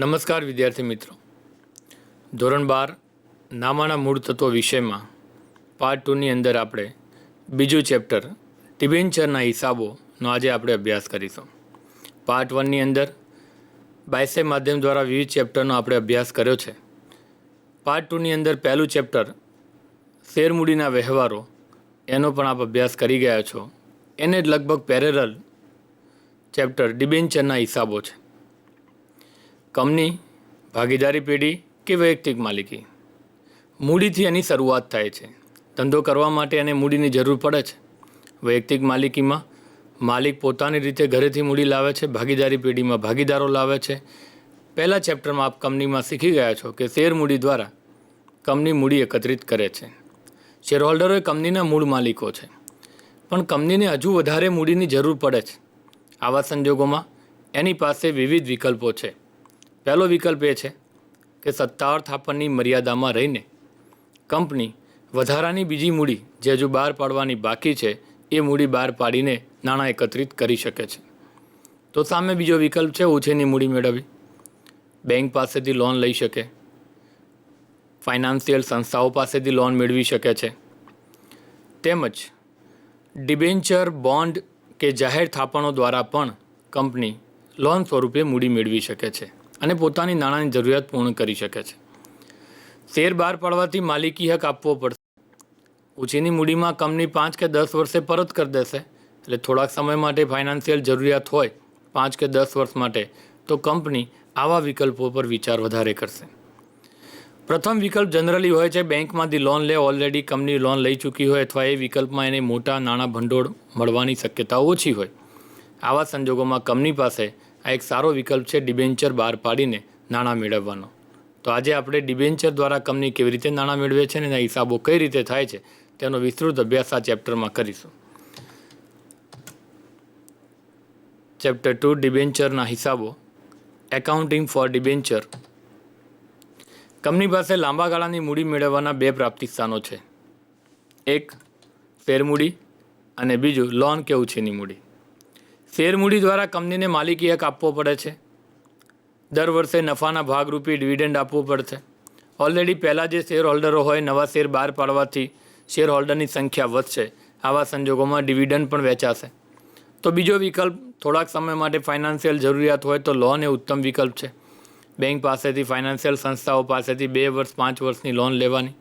નમસ્કાર વિદ્યાર્થી મિત્રો. ધોરણ 12 નામાના મૂળ તત્વો વિષયમાં પાર્ટ 2ની અંદર આપણે બીજું ચેપ્ટર ડિબેન્ચરના હિસાબોનો આજે આપણે અભ્યાસ કરીશું. પાર્ટ 1ની અંદર બાયસે માધ્યમ દ્વારા વિવિધ ચેપ્ટરનો આપણે અભ્યાસ કર્યો છે. પાર્ટ 2ની અંદર પહેલું ચેપ્ટર શેરમૂડીના વ્યવહારો એનો પણ આપ અભ્યાસ કરી ગયા છો. એને જ લગભગ પેરેલલ ચેપ્ટર ડિબેન્ચરના હિસાબો છે. કંપની, ભાગીદારી પેઢી કે વૈયક્તિક માલિકી, મૂડીથી એની શરૂઆત થાય છે. ધંધો કરવા માટે એને મૂડીની જરૂર પડે છે. વૈયક્તિક માલિકીમાં માલિક પોતાની રીતે ઘરેથી મૂડી લાવે છે. ભાગીદારી પેઢીમાં ભાગીદારો લાવે છે. પહેલાં ચેપ્ટરમાં આપ કંપનીમાં શીખી ગયા છો કે શેર મૂડી દ્વારા કંપની મૂડી એકત્રિત કરે છે. શેરહોલ્ડરો એ કંપનીના મૂળ માલિકો છે, પણ કંપનીને હજુ વધારે મૂડીની જરૂર પડે છે. આવા સંજોગોમાં એની પાસે વિવિધ વિકલ્પો છે. પહેલો વિકલ્પ એ છે કે સત્તાવાર થાપણની મર્યાદામાં રહીને કંપની વધારાની બીજી મૂડી જે હજુ બહાર પાડવાની બાકી છે એ મૂડી બહાર પાડીને નાણાં એકત્રિત કરી શકે છે. તો સામે બીજો વિકલ્પ છે ઓછીની મૂડી મેળવવી. બેંક પાસેથી લોન લઈ શકે, ફાઇનાન્શિયલ સંસ્થાઓ પાસેથી લોન મેળવી શકે છે, તેમજ ડિબેન્ચર, બોન્ડ કે જાહેર થાપણો દ્વારા પણ કંપની લોન સ્વરૂપે મૂડી મેળવી શકે છે અને પોતાની નાણાંની જરૂરિયાત પૂર્ણ કરી શકે છે. શેર બહાર પાડવાથી માલિકી હક આપવો પડશે. ઓછીની મૂડીમાં કંપની 5 કે 10 વર્ષે પરત કરી દેશે. એટલે થોડાક સમય માટે ફાઇનાન્શિયલ જરૂરિયાત હોય 5 કે 10 વર્ષ માટે, તો કંપની આવા વિકલ્પો પર વિચાર વધારે કરશે. પ્રથમ વિકલ્પ જનરલી હોય છે બેંકમાંથી લોન લે. ઓલરેડી કંપની લોન લઈ ચૂકી હોય અથવા એ વિકલ્પમાં એને મોટા નાણાં ભંડોળ મળવાની શક્યતા ઓછી હોય. આવા સંજોગોમાં કંપની પાસે આ એક સારો વિકલ્પ છે ડિબેન્ચર બહાર પાડીને નાણાં મેળવવાનો. તો આજે આપણે ડિબેન્ચર દ્વારા કંપની કેવી રીતે નાણાં મેળવે છે અને એના હિસાબો કઈ રીતે થાય છે તેનો વિસ્તૃત અભ્યાસ આ ચેપ્ટરમાં કરીશું. ચેપ્ટર 2 ડિબેન્ચરના હિસાબો. Accounting for debenture. કંપની પાસે લાંબા ગાળાની મૂડી મેળવવાના બે પ્રાપ્તિ સ્થાનો છે. એક શેરમૂડી અને બીજું લોન કે ઓછીની મૂડી. શેરમૂડી દ્વારા કંપનીને માલિકી હક આપવો પડે છે. દર વર્ષે નફાના ભાગરૂપી ડિવિડન્ડ આપવું પડશે. ઓલરેડી પહેલાં જે શેર હોલ્ડરો હોય, નવા શેર બહાર પાડવાથી શેર હોલ્ડરની સંખ્યા વધશે. આવા સંજોગોમાં ડિવિડન્ડ પણ વેચાશે. તો બીજો વિકલ્પ, થોડાક સમય માટે ફાઇનાન્શિયલ જરૂરિયાત હોય તો લોન એ ઉત્તમ વિકલ્પ છે. બેંક પાસેથી, ફાઇનાન્શિયલ સંસ્થાઓ પાસેથી 2 વર્ષ 5 વર્ષની લોન લેવાની.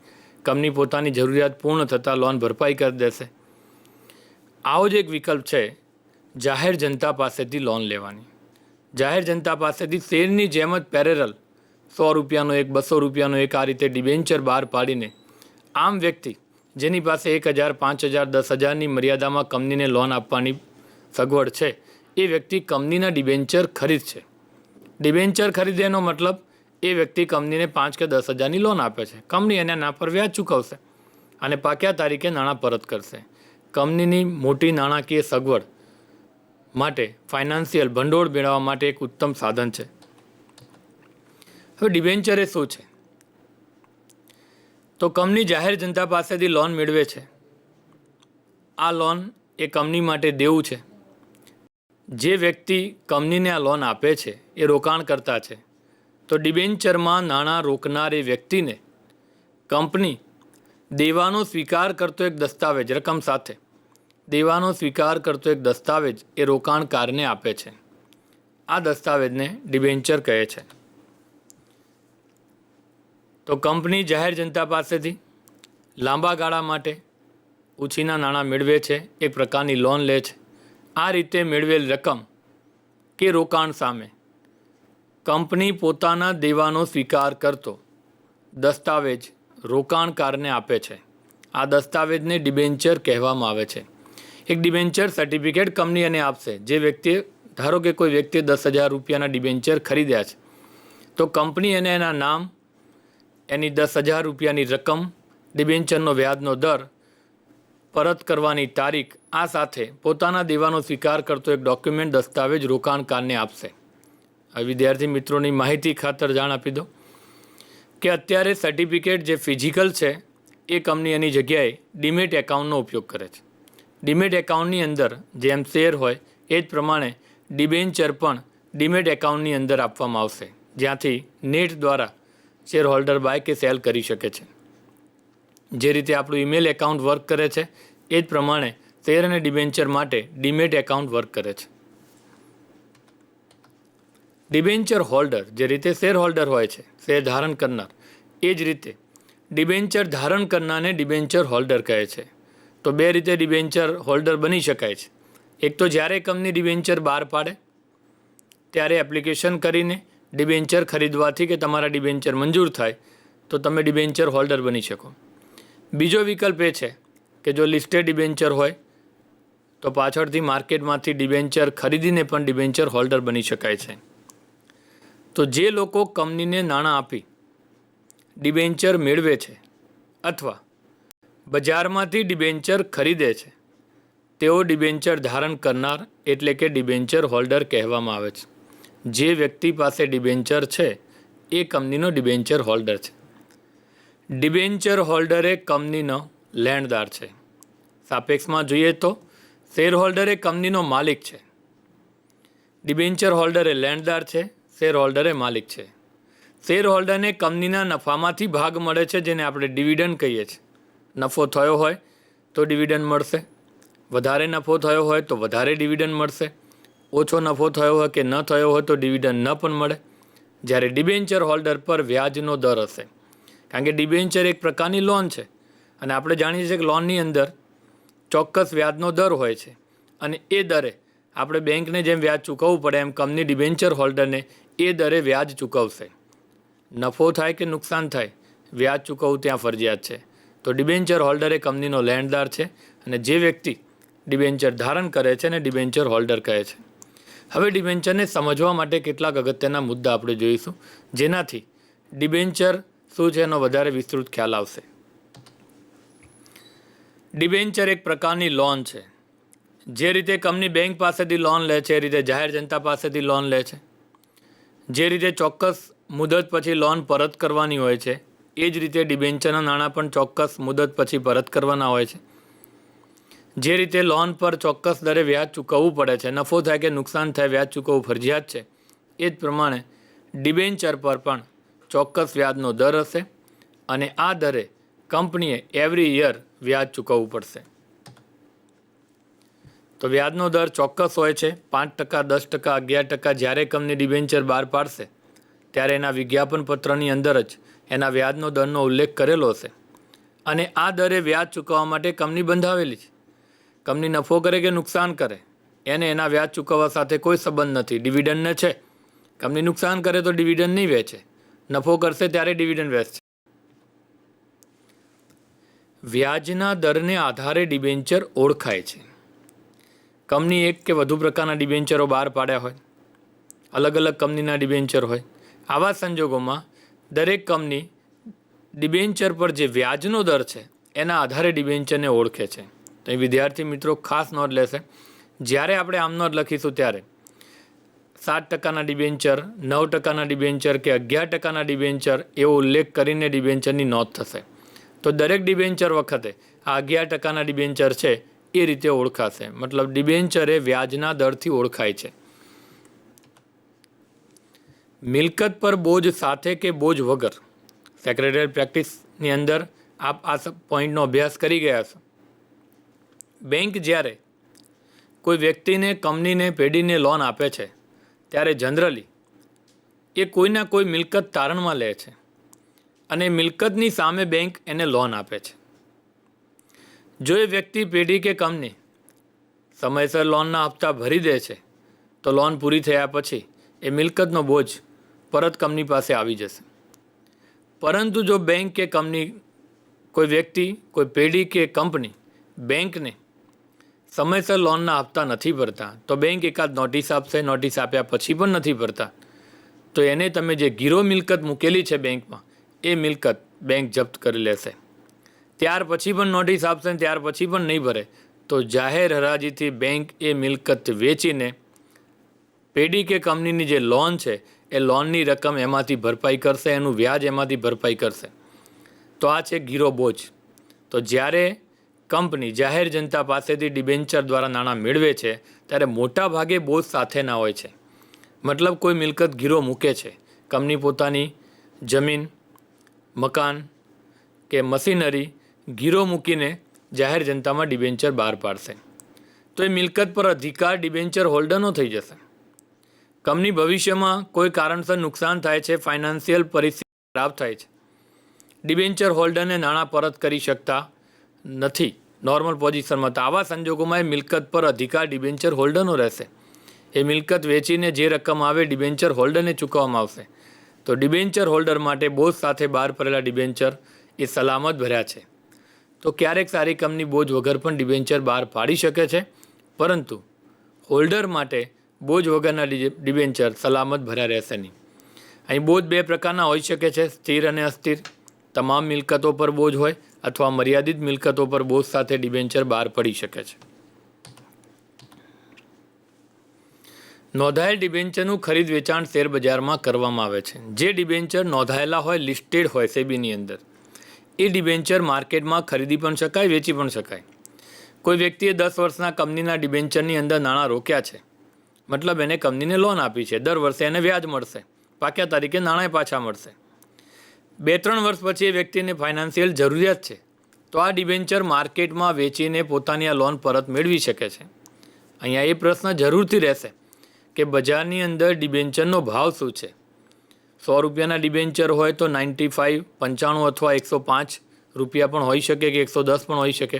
કંપની પોતાની જરૂરિયાત પૂર્ણ થતાં લોન ભરપાઈ કરી દેશે. આવો જ એક વિકલ્પ છે જાહેર જનતા પાસેથી લોન લેવાની. જાહેર જનતા પાસેથી શેરની જેમ જ પેરેલલ 100 રૂપિયાનો એક, 200 રૂપિયાનો એક, આ રીતે ડિબેન્ચર બહાર પાડીને આમ વ્યક્તિ જેની પાસે 1000, 5000, 10,000ની મર્યાદામાં કંપનીને લોન આપવાની સગવડ છે, એ વ્યક્તિ કંપનીના ડિબેન્ચર ખરીદશે. ડિબેન્ચર ખરીદેનો મતલબ એ વ્યક્તિ કંપનીને 5 કે 10,000ની લોન આપે છે. કંપની એના ના પર વ્યાજ ચૂકવશે અને પાક્યા તારીખે નાણાં પરત કરશે. કંપનીની મોટી નાણાકીય સગવડ માટે ફાઇનાન્શિયલ ભંડોળ મેળવવા માટે એક ઉત્તમ સાધન છે. હવે ડિબેન્ચર એ શું છે? તો કંપની જાહેર જનતા પાસેથી લોન મેળવે છે. આ લોન એ કંપની માટે દેવું છે. જે વ્યક્તિ કંપનીને આ લોન આપે છે એ રોકાણકર્તા છે. તો ડિબેન્ચરમાં નાણાં રોકનાર એ વ્યક્તિને કંપની દેવાનો સ્વીકાર કરતો એક દસ્તાવેજ, રકમ સાથે દેવાનો સ્વીકાર કરતો એક દસ્તાવેજ એ રોકાણકારને આપે છે. આ દસ્તાવેજને ડિબેન્ચર કહે છે. તો કંપની જાહેર જનતા પાસેથી લાંબા ગાળા માટે ઓછીના નાણાં મેળવે છે, એક પ્રકારની લોન લે છે. આ રીતે મેળવેલ રકમ કે રોકાણ સામે કંપની પોતાના દેવાનો સ્વીકાર કરતો દસ્તાવેજ રોકાણકારને આપે છે. આ દસ્તાવેજને ડિબેન્ચર કહેવામાં આવે છે. એક ડિબેન્ચર સર્ટિફિકેટ કંપની એને આપશે. જે વ્યક્તિએ, ધારો કે કોઈ વ્યક્તિએ 10,000 રૂપિયાના ડિબેન્ચર ખરીદ્યા છે, તો કંપની એને એના નામ, એની 10,000 રૂપિયાની રકમ, ડિબેન્ચરનો વ્યાજનો દર, પરત કરવાની તારીખ, આ સાથે પોતાના દેવાનો સ્વીકાર કરતો એક ડોક્યુમેન્ટ, દસ્તાવેજ રોકાણકારને આપશે. આ વિદ્યાર્થી મિત્રોની માહિતી ખાતર જાણ આપી દો કે અત્યારે સર્ટિફિકેટ જે ફિઝિકલ છે એ કંપની એની જગ્યાએ ડીમેટ એકાઉન્ટનો ઉપયોગ કરે છે. ડીમેટ એકાઉન્ટની અંદર જેમ શેર હોય એ જ પ્રમાણે ડિબેન્ચર પણ ડીમેટ એકાઉન્ટની અંદર આપવામાં આવશે. જ્યાંથી નેટ દ્વારા શેર હોલ્ડર બાય કે સેલ કરી શકે છે. જે રીતે આપણું ઈમેલ એકાઉન્ટ વર્ક કરે છે એ જ પ્રમાણે શેર અને ડિબેન્ચર માટે ડીમેટ એકાઉન્ટ વર્ક કરે છે. ડિબેન્ચર હોલ્ડર જે રીતે શેર હોલ્ડર હોય છે, શેર ધારણ કરનાર, એ જ રીતે ડિબેન્ચર ધારણ કરનારને ડિબેન્ચર હોલ્ડર કહે છે. તો બે રીતે ડિબેન્ચર હોલ્ડર બની શકાય છે. એક તો જ્યારે કંપની ડિબેન્ચર બહાર પાડે ત્યારે એપ્લિકેશન કરીને ડિબેન્ચર ખરીદવાથી કે તમારા ડિબેન્ચર મંજૂર થાય તો તમે ડિબેન્ચર હોલ્ડર બની શકો. બીજો વિકલ્પ એ છે કે જો લિસ્ટેડ ડિબેન્ચર હોય તો પાછળથી માર્કેટમાંથી ડિબેન્ચર ખરીદીને પણ ડિબેન્ચર હોલ્ડર બની શકાય છે. તો જે લોકો કંપનીને નાણાં આપી ડિબેન્ચર મેળવે છે અથવા બજારમાંથી ડિબેન્ચર ખરીદે છે તેઓ ડિબેન્ચર ધારણ કરનાર એટલે કે ડિબેન્ચર હોલ્ડર કહેવામાં આવે છે. જે વ્યક્તિ પાસે ડિબેન્ચર છે એ કંપનીનો ડિબેન્ચર હોલ્ડર છે. ડિબેન્ચર હોલ્ડર એ કંપનીનો લેણદાર છે. સાપેક્ષમાં જોઈએ તો શેર હોલ્ડર એ કંપનીનો માલિક છે, ડિબેન્ચર હોલ્ડર એ લેણદાર છે, શેર હોલ્ડર એ માલિક છે. શેર હોલ્ડરને કંપનીના નફામાંથી ભાગ મળે છે જેને આપણે ડિવિડન્ડ કહીએ છીએ. નફો થયો હોય તો ડિવિડન્ડ મળશે, વધારે નફો થયો હોય તો વધારે ડિવિડન્ડ મળશે, ઓછો નફો થયો હોય કે ન થયો હોય તો ડિવિડન્ડ ન પણ મળે. જ્યારે ડિબેન્ચર હોલ્ડર પર વ્યાજનો દર હશે, કારણ કે ડિબેન્ચર એક પ્રકારની લોન છે અને આપણે જાણીએ છીએ કે લોનની અંદર ચોક્કસ વ્યાજનો દર હોય છે અને એ દરે આપણે બેંકને જેમ વ્યાજ ચૂકવવું પડે એમ કંપની ડિબેન્ચર હોલ્ડરને એ દરે વ્યાજ ચૂકવશે. નફો થાય કે નુકસાન થાય વ્યાજ ચૂકવવું ત્યાં ફરજિયાત છે. તો ડિબેન્ચર હોલ્ડર એ કંપનીનો લેણદાર છે અને જે વ્યક્તિ ડિબેન્ચર ધારણ કરે છે ને ડિબેન્ચર હોલ્ડર કહે છે. હવે ડિબેન્ચરને સમજવા માટે કેટલાક અગત્યના મુદ્દા આપણે જોઈશું જેનાથી ડિબેન્ચર શું છે એનો વધારે વિસ્તૃત ખ્યાલ આવશે. ડિબેન્ચર એક પ્રકારની લોન છે. જે રીતે કંપની બેંક પાસેથી લોન લે છે એ રીતે જાહેર જનતા પાસેથી લોન લે છે. જે રીતે ચોક્કસ મુદત પછી લોન પરત કરવાની હોય છે એ જ રીતે ડિબેન્ચરના નાણાં પણ ચોક્કસ મુદત પછી પરત કરવાના હોય છે. જે રીતે લોન પર ચોક્કસ દરે વ્યાજ ચૂકવવું પડે છે, નફો થાય કે નુકસાન થાય વ્યાજ ચૂકવવું ફરજિયાત છે, એ જ પ્રમાણે ડિબેન્ચર પર પણ ચોક્કસ વ્યાજનો દર હશે અને આ દરે કંપનીએ એવરી યર વ્યાજ ચૂકવવું પડશે. તો વ્યાજનો દર ચોક્કસ હોય છે 5%, 10%, 11%. જ્યારે કંપની ડિબેન્ચર બહાર પાડશે ત્યારે એના વિજ્ઞાપન પત્રની અંદર જ એના વ્યાજનો દરનો ઉલ્લેખ કરેલો હશે અને આ દરે વ્યાજ ચૂકવવા માટે કંપની બંધાવેલી છે. કંપની નફો કરે કે નુકસાન કરે એને એના વ્યાજ ચૂકવવા સાથે કોઈ સંબંધ નથી. ડિવિડન્ડને છે, કંપની નુકસાન કરે તો ડિવિડન્ડ નહીં વેચે, નફો કરશે ત્યારે ડિવિડન્ડ વેચશે. વ્યાજના દરને આધારે ડિબેન્ચર ઓળખાય છે. કંપની એક કે વધુ પ્રકારના ડિબેન્ચરો બહાર પાડ્યા હોય, અલગ અલગ કંપનીના ડિબેન્ચર હોય. આવા સંજોગોમાં દરેક કંપની ડિબેન્ચર પર જે વ્યાજનો દર છે એના આધારે ડિબેન્ચરને ઓળખે છે. તો એ વિદ્યાર્થી મિત્રો ખાસ નોંધ લેશે, જ્યારે આપણે આમ નોંધ લખીશું ત્યારે 7%ના ડિબેન્ચર, 9%ના ડિબેન્ચર કે 11%ના ડિબેન્ચર એવો ઉલ્લેખ કરીને ડિબેન્ચરની નોંધ થશે. તો દરેક ડિબેન્ચર વખતે આ 11%ના ડિબેન્ચર છે એ રીતે ઓળખાશે. મતલબ ડિબેન્ચર એ વ્યાજના દરથી ઓળખાય છે. મિલકત પર બોજ સાથે કે બોજ વગર, સેક્રેટરી પ્રેક્ટિસની અંદર આપ આ પોઈન્ટનો અભ્યાસ કરી ગયા છો. બેંક જ્યારે કોઈ વ્યક્તિને, કંપનીને, પેઢીને લોન આપે છે ત્યારે જનરલી એ કોઈના કોઈ મિલકત તારણમાં લે છે અને મિલકતની સામે બેંક એને લોન આપે છે. જો એ વ્યક્તિ, પેઢી કે કંપની સમયસર લોનના હપ્તા ભરી દે છે તો લોન પૂરી થયા પછી એ મિલકતનો બોજ પરત કંપની પાસે આવી જશે. પરંતુ જો બેંક કે કંપની, કોઈ વ્યક્તિ, કોઈ પેઢી કે કંપની બેંકને સમયસર લોનના હપ્તા નથી ભરતા તો બેંક એકાદ નોટિસ આપશે. નોટિસ આપ્યા પછી પણ નથી ભરતા તો એને તમે જે ગીરો મિલકત મૂકેલી છે બેંકમાં એ મિલકત બેંક જપ્ત કરી લેશે. ત્યાર પછી પણ નોટિસ આપશે ને ત્યાર પછી પણ નહીં ભરે તો જાહેર હરાજીથી બેંક એ મિલકત વેચીને પેઢી કે કંપનીની જે લોન છે એ લોનની રકમ એમાંથી ભરપાઈ કરશે, એનું વ્યાજ એમાંથી ભરપાઈ કરશે. તો આ છે ગીરો બોજ. તો જ્યારે કંપની જાહેર જનતા પાસેથી ડિબેન્ચર દ્વારા નાણાં મેળવે છે ત્યારે મોટા ભાગે બોજ સાથેના હોય છે. મતલબ કોઈ મિલકત ગીરો મૂકે છે કંપની પોતાની જમીન, મકાન કે મશીનરી ગીરો મૂકીને જાહેર જનતામાં ડિબેન્ચર બહાર પાડશે તો એ મિલકત પર અધિકાર ડિબેન્ચર હોલ્ડરનો થઈ જશે. કંપની ભવિષ્યમાં કોઈ કારણસર નુકસાન થાય છે, ફાઇનાન્શિયલ પરિસ્થિતિ ખરાબ થાય છે, ડિબેન્ચર હોલ્ડરને નાણાં પરત કરી શકતા નથી નોર્મલ પોઝિશનમાં. તો આવા સંજોગોમાં એ મિલકત પર અધિકાર ડિબેન્ચર હોલ્ડરનો રહેશે. એ મિલકત વેચીને જે રકમ આવે ડિબેન્ચર હોલ્ડરને ચૂકવવામાં આવશે. તો ડિબેન્ચર હોલ્ડર માટે બોજ સાથે બહાર પડેલા ડિબેન્ચર એ સલામત ભર્યા છે. તો ક્યારેક સારી કંપની બોજ વગર પણ ડિબેન્ચર બહાર પાડી શકે છે, પરંતુ હોલ્ડર માટે બોજ વગરના ડિબેન્ચર સલામત ભર્યા રહેશે નહીં. અહીં બોજ બે પ્રકારના હોઈ શકે છે, સ્થિર અને અસ્થિર. તમામ મિલકતો પર બોજ હોય અથવા મર્યાદિત મિલકતો પર બોજ સાથે ડિબેન્ચર બહાર પડી શકે છે. નોંધાયેલ ડિબેન્ચરનું ખરીદ વેચાણ શેરબજારમાં કરવામાં આવે છે. જે ડિબેન્ચર નોંધાયેલા હોય, લિસ્ટેડ હોય સેબીની અંદર, એ ડિબેન્ચર માર્કેટમાં ખરીદી પણ શકાય, વેચી પણ શકાય. કોઈ વ્યક્તિએ 10 વર્ષના કંપનીના ડિબેન્ચરની અંદર નાણાં રોક્યા છે, મતલબ એને કંપનીને લોન આપી છે, દર વર્ષે એને વ્યાજ મળશે, પાક્યા તારીખે નાણાં પાછા મળશે. 2-3 વર્ષ પછી એ વ્યક્તિને ફાઇનાન્શિયલ જરૂરિયાત છે, તો આ ડિબેન્ચર માર્કેટમાં વેચીને પોતાની આ લોન પરત મેળવી શકે છે. અહીંયા એ પ્રશ્ન જરૂરથી રહેશે કે બજારની અંદર ડિબેન્ચરનો ભાવ શું છે. 100 રૂપિયાના ડિબેન્ચર હોય તો 95, 95 અથવા 105 રૂપિયા પણ હોઈ શકે કે 110 પણ હોઈ શકે.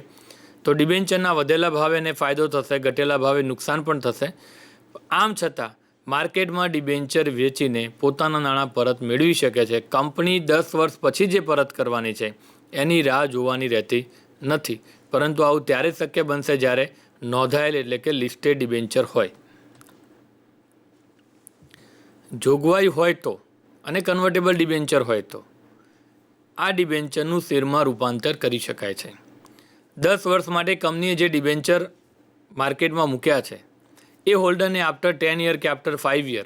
તો ડિબેન્ચરના વધેલા ભાવે એને ફાયદો થશે, ઘટેલા ભાવે નુકસાન પણ થશે. આમ છતાં માર્કેટમાં ડિબેન્ચર વેચીને પોતાના નાણાં પરત મેળવી શકે છે. કંપની 10 વર્ષ પછી જે પરત કરવાની છે એની રાહ જોવાની રહેતી નથી, પરંતુ આવું ત્યારે શક્ય બનશે જ્યારે નોંધાયેલ એટલે કે લિસ્ટેડ ડિબેન્ચર હોય, જોગવાઈ હોય તો અને કન્વર્ટેબલ ડિબેન્ચર હોય તો આ ડિબેન્ચરનું શેરમાં રૂપાંતર કરી શકાય છે. 10 વર્ષ માટે કંપનીએ જે ડિબેન્ચર માર્કેટમાં મૂક્યા છે એ હોલ્ડરને આફ્ટર 10 યર કે આફ્ટર 5 યર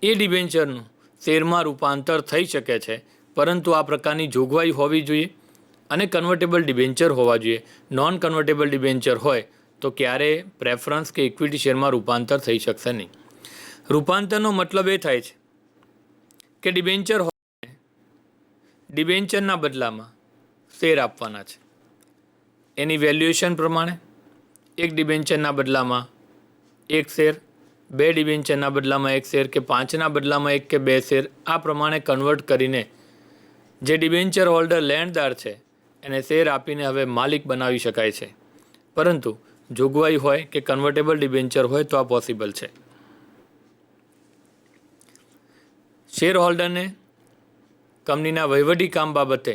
એ ડિબેન્ચરનું શેરમાં રૂપાંતર થઈ શકે છે, પરંતુ આ પ્રકારની જોગવાઈ હોવી જોઈએ અને કન્વર્ટેબલ ડિબેન્ચર હોવા જોઈએ. નોન કન્વર્ટેબલ ડિબેન્ચર હોય તો ક્યારેય પ્રેફરન્સ કે ઇક્વિટી શેરમાં રૂપાંતર થઈ શકશે નહીં. રૂપાંતરનો મતલબ એ થાય છે કે ડિબેન્ચર હોય, ડિબેન્ચરના બદલામાં શેર આપવાના છે. એની વેલ્યુએશન પ્રમાણે એક ડિબેન્ચરના બદલામાં 1 શેર, 2 ડિબેન્ચરના બદલામાં 1 શેર કે 5ના બદલામાં 1 કે 2 શેર, આ પ્રમાણે કન્વર્ટ કરીને જે ડિબેન્ચર હોલ્ડર લેણદાર છે એને શેર આપીને હવે માલિક બનાવી શકાય છે. પરંતુ જોગવાઈ હોય કે કન્વર્ટેબલ ડિબેન્ચર હોય તો આ પોસિબલ છે. શેર હોલ્ડરને કંપનીના વહીવટી કામ બાબતે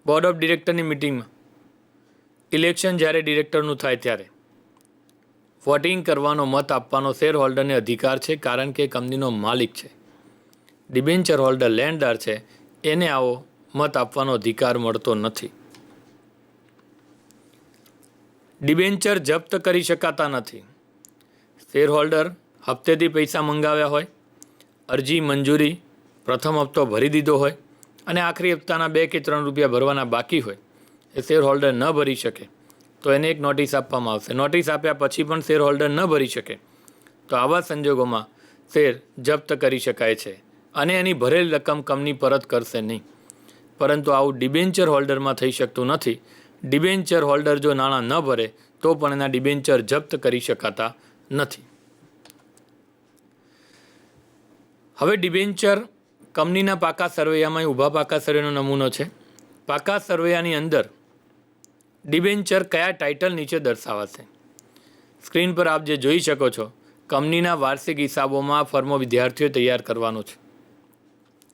બોર્ડ ઓફ ડિરેક્ટરની મિટિંગમાં ઇલેક્શન જ્યારે ડિરેક્ટરનું થાય ત્યારે વોટિંગ કરવાનો, મત આપવાનો શેર હોલ્ડરને અધિકાર છે, કારણ કે કંપનીનો માલિક છે. ડિબેન્ચર હોલ્ડર લેણદાર છે, એને આવો મત આપવાનો અધિકાર મળતો નથી. ડિબેન્ચર જપ્ત કરી શકાતા નથી. શેર હોલ્ડર હપ્તેથી પૈસા મંગાવ્યા હોય, અરજી મંજૂરી પ્રથમ હપ્તો ભરી દીધો હોય અને આખરી હપ્તાના 2 કે 3 રૂપિયા ભરવાના બાકી હોય, એ શેર હોલ્ડર ન ભરી શકે તો એને એક નોટિસ આપવામાં આવશે. નોટિસ આપ્યા પછી પણ શેર હોલ્ડર ન ભરી શકે તો આવા સંજોગોમાં શેર જપ્ત કરી શકાય છે અને એની ભરેલી રકમ કંપની પરત કરશે નહીં. પરંતુ આવું ડિબેન્ચર હોલ્ડરમાં થઈ શકતું નથી. ડિબેન્ચર હોલ્ડર જો નાણાં ન ભરે તો પણ એના ડિબેન્ચર જપ્ત કરી શકાતા નથી. હવે ડિબેન્ચર કંપનીના પાકા સરવૈયામાં ઊભા પાકા સરવૈયાનો નમૂનો છે. પાકા સરવૈયાની અંદર ડિબેન્ચર કયા ટાઇટલ નીચે દર્શાવાશે. સ્ક્રીન પર આપ જે જોઈ શકો છો, કંપનીના વાર્ષિક હિસાબોમાં ફર્મો વિદ્યાર્થીઓ તૈયાર કરવાનું છે.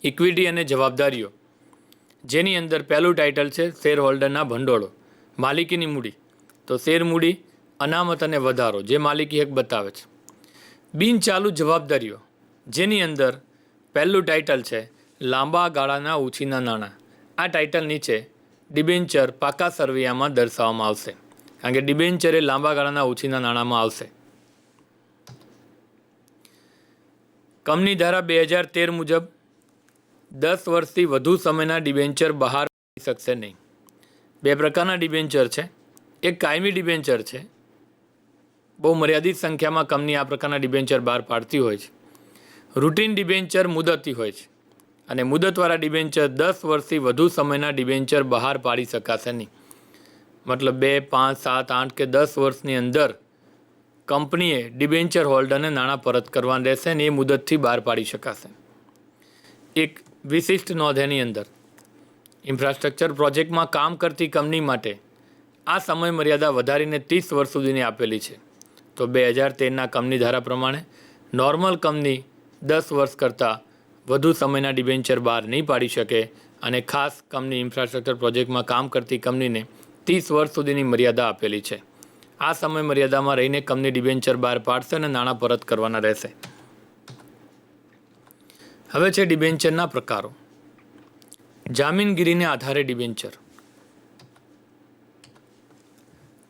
ઇક્વિટી અને જવાબદારીઓ, જેની અંદર પહેલું ટાઇટલ છે શેર હોલ્ડરના ભંડોળો, માલિકીની મૂડી. તો શેર મૂડી, અનામત અને વધારો જે માલિકી હક બતાવે છે. બિનચાલુ જવાબદારીઓ, જેની અંદર પહેલું ટાઇટલ છે લાંબા ગાળાના ઉછીના નાણાં. આ ટાઇટલ નીચે ડિબેન્ચર પાકા સરવૈયામાં દર્શાવવામાં આવશે, કારણ કે ડિબેન્ચર એ લાંબા ગાળાના ઉછીના નાણાંમાં આવશે. કંપની ધારા 2013 મુજબ 10 વર્ષથી વધુ સમયના ડિબેન્ચર બહાર પાડી શકશે નહીં. 2 પ્રકારના ડિબેન્ચર છે. એક કાયમી ડિબેન્ચર છે, બહુ મર્યાદિત સંખ્યામાં કંપની આ પ્રકારના ડિબેન્ચર બહાર પાડતી હોય છે. રૂટીન ડિબેન્ચર મુદતી હોય છે અને મુદતવાળા ડિબેન્ચર 10 વર્ષથી વધુ સમયના ડિબેન્ચર બહાર પાડી શકાશે નહીં. મતલબ 2, 5, 7, 8 કે 10 વર્ષની અંદર કંપનીએ ડિબેન્ચર હોલ્ડરને નાણાં પરત કરવાના રહેશે અને એ મુદતથી બહાર પાડી શકાશે. એક વિશિષ્ટ નોંધ એની અંદર ઇન્ફ્રાસ્ટ્રક્ચર પ્રોજેક્ટમાં કામ કરતી કંપની માટે આ સમય મર્યાદા વધારીને 30 વર્ષ સુધીની આપેલી છે. તો 2013ના કંપની ધારા પ્રમાણે નોર્મલ કંપની 10 વર્ષ કરતાં વધુ સમયના ડિબેન્ચર બહાર નહીં પાડી શકે અને ખાસ કંપની ઇન્ફ્રાસ્ટ્રક્ચર પ્રોજેક્ટમાં કામ કરતી કંપનીને 30 વર્ષ સુધીની મર્યાદા આપેલી છે. આ સમય મર્યાદામાં રહીને કંપની ડિબેન્ચર બહાર પાડશે અને નાણાં પરત કરવાના રહેશે. હવે છે ડિબેન્ચરના પ્રકારો. જામીનગીરીને આધારે ડિબેન્ચર.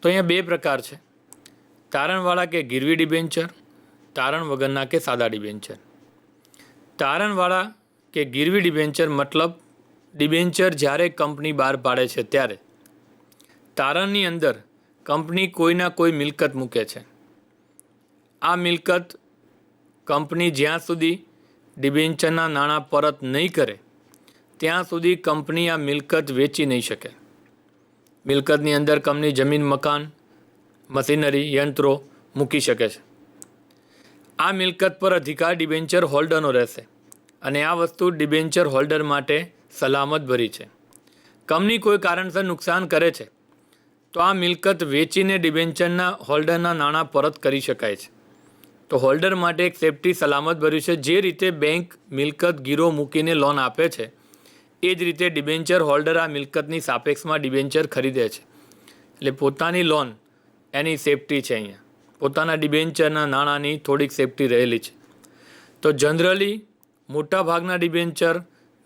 તો અહીંયા 2 પ્રકાર છે, તારણવાળા કે ગીરવી ડિબેન્ચર, તારણ વગરના કે સાદા ડિબેન્ચર. તારણવાળા કે ગીરવી ડિબેન્ચર મતલબ ડિબેન્ચર જ્યારે કંપની બહાર પાડે છે ત્યારે તારણની અંદર કંપની કોઈના કોઈ મિલકત મૂકે છે. આ મિલકત કંપની જ્યાં સુધી ડિબેન્ચરના નાણાં પરત નહીં કરે ત્યાં સુધી કંપની આ મિલકત વેચી નહીં શકે. મિલકતની અંદર કંપની જમીન, મકાન, મશીનરી, યંત્રો મૂકી શકે છે. આ મિલકત પર અધિકાર ડિબેન્ચર હોલ્ડરનો રહેશે અને આ વસ્તુ ડિબેન્ચર હોલ્ડર માટે સલામત ભરી છે. કંપની કોઈ કારણસર નુકસાન કરે છે તો આ મિલકત વેચીને ડિબેન્ચરના હોલ્ડરના નાણાં પરત કરી શકાય છે. તો હોલ્ડર માટે એક સેફ્ટી સલામત ભર્યું છે. જે રીતે બેંક મિલકત ગીરો મૂકીને લોન આપે છે એ જ રીતે ડિબેન્ચર હોલ્ડર આ મિલકતની સાપેક્ષમાં ડિબેન્ચર ખરીદે છે. એટલે પોતાની લોન એની સેફ્ટી છે. અહીંયા પોતાના ડિબેન્ચરના નાણાંની થોડીક સેફ્ટી રહેલી છે. તો જનરલી મોટાભાગના ડિબેન્ચર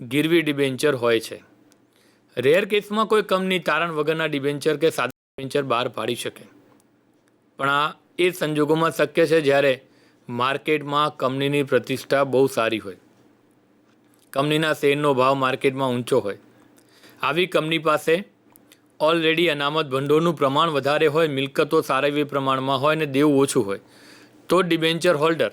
ગીરવી ડિબેન્ચર હોય છે. રેર કેસમાં કોઈ કંપની તારણ વગરના ડિબેન્ચર કે સાદા ડિબેન્ચર બહાર પાડી શકે, પણ આ એ સંજોગોમાં શક્ય છે જ્યારે માર્કેટમાં કંપનીની પ્રતિષ્ઠા બહુ સારી હોય, કંપનીના શેરનો ભાવ માર્કેટમાં ઊંચો હોય, આવી કંપની પાસે ઓલરેડી અનામત ભંડોળનું પ્રમાણ વધારે હોય, મિલકતો સારા એવી પ્રમાણમાં હોય અને દેવું ઓછું હોય, તો ડિબેન્ચર હોલ્ડર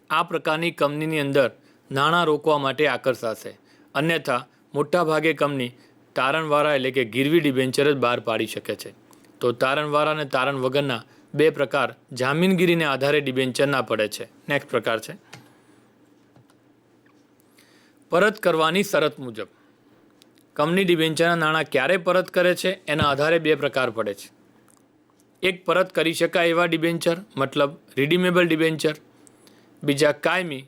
આ પ્રકારની કંપનીની અંદર નાણાં રોકવા માટે આકર્ષાશે. અન્યથા મોટાભાગે કંપની તારણવાળા એટલે કે ગીરવી ડિબેન્ચર જ બહાર પાડી શકે છે. તો તારણવાળા અને તારણ વગરના 2 પ્રકાર જામીનગીરીને આધારે ડિબેન્ચર ના પડે છે. નેક્સ્ટ પ્રકાર છે પરત કરવાની શરત મુજબ. કંપની ડિબેન્ચરના નાણાં ક્યારે પરત કરે છે એના આધારે 2 પ્રકાર પડે છે. એક પરત કરી શકાય એવા ડિબેન્ચર મતલબ રિડીમેબલ ડિબેન્ચર, બીજા કાયમી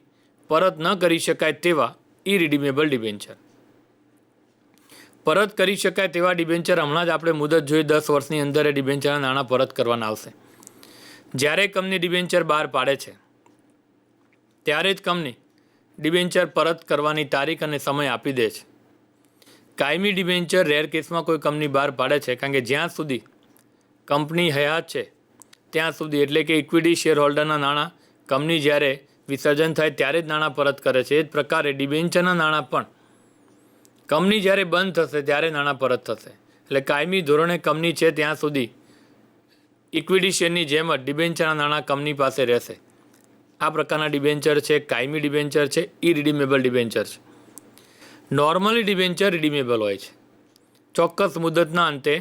પરત ન કરી શકાય તેવા ઇરિડીમેબલ ડિબેન્ચર. પરત કરી શકાય તેવા ડિબેન્ચર હમણાં જ આપણે મુદત જોઈ 10 વર્ષની અંદર એ ડિબેન્ચરના નાણાં પરત કરવાના આવશે. જ્યારે કંપની ડિબેન્ચર બહાર પાડે છે ત્યારે જ કંપની ડિબેન્ચર પરત કરવાની તારીખ અને સમય આપી દે છે. કાયમી ડિબેન્ચર રેર કેસમાં કોઈ કંપની બહાર પાડે છે, કારણ કે જ્યાં સુધી કંપની હયાત છે ત્યાં સુધી, એટલે કે ઇક્વિટી શેર હોલ્ડરના નાણાં કંપની જ્યારે વિસર્જન થાય ત્યારે જ નાણાં પરત કરે છે. એ જ પ્રકારે ડિબેન્ચરના નાણાં પણ કંપની જ્યારે બંધ થશે ત્યારે નાણાં પરત થશે. એટલે કાયમી ધોરણે કંપની છે ત્યાં સુધી ઇક્વિટી શેરની જેમ જ ડિબેન્ચરના નાણાં કંપની પાસે રહેશે. આ પ્રકારના ડિબેન્ચર છે કાયમી ડિબેન્ચર છે, ઇરિડીમેબલ ડિબેન્ચર છે. નોર્મલી ડિબેન્ચર રિડીમેબલ હોય છે, ચોક્કસ મુદતના અંતે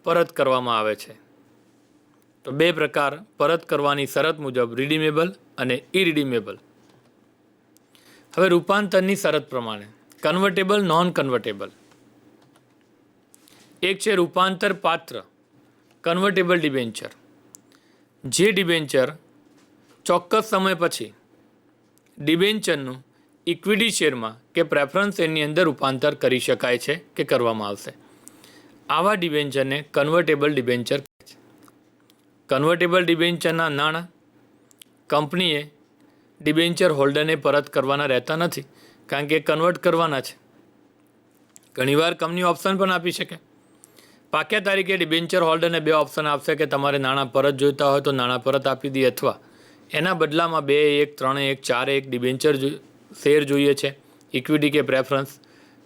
પરત કરવામાં આવે છે. તો 2 પ્રકાર પરત કરવાની શરત મુજબ, રિડીમેબલ અને ઇરિડીમેબલ. હવે રૂપાંતરની શરત પ્રમાણે કન્વર્ટેબલ, નોન કન્વર્ટેબલ. એક છે રૂપાંતર પાત્ર કન્વર્ટેબલ ડિબેન્ચર. જે ડિબેન્ચર ચોક્કસ સમય પછી ડિબેન્ચરનું ઇક્વિટી શેરમાં કે પ્રેફરન્સ શેરની અંદર રૂપાંતર કરી શકાય છે કે કરવામાં આવશે. આવા ડિબેન્ચરને કન્વર્ટેબલ ડિબેન્ચર કહે છે. કન્વર્ટેબલ ડિબેન્ચરના નાણાં કંપનીએ ડિબેન્ચર હોલ્ડરને પરત કરવાના રહેતા નથી, કારણ કે કન્વર્ટ કરવાના છે. ઘણીવાર કંપની ઓપ્શન પણ આપી શકે. પાક્યા તારીખે ડિબેન્ચર હોલ્ડરને 2 ઓપ્શન આપશે કે તમારે નાણાં પરત જોઈતા હોય તો નાણાં પરત આપી દઈએ, અથવા એના બદલામાં 2-1, 3-1, 4-1 ડિબેન્ચર શેર જોઈએ છે, ઇક્વિટી કે પ્રેફરન્સ,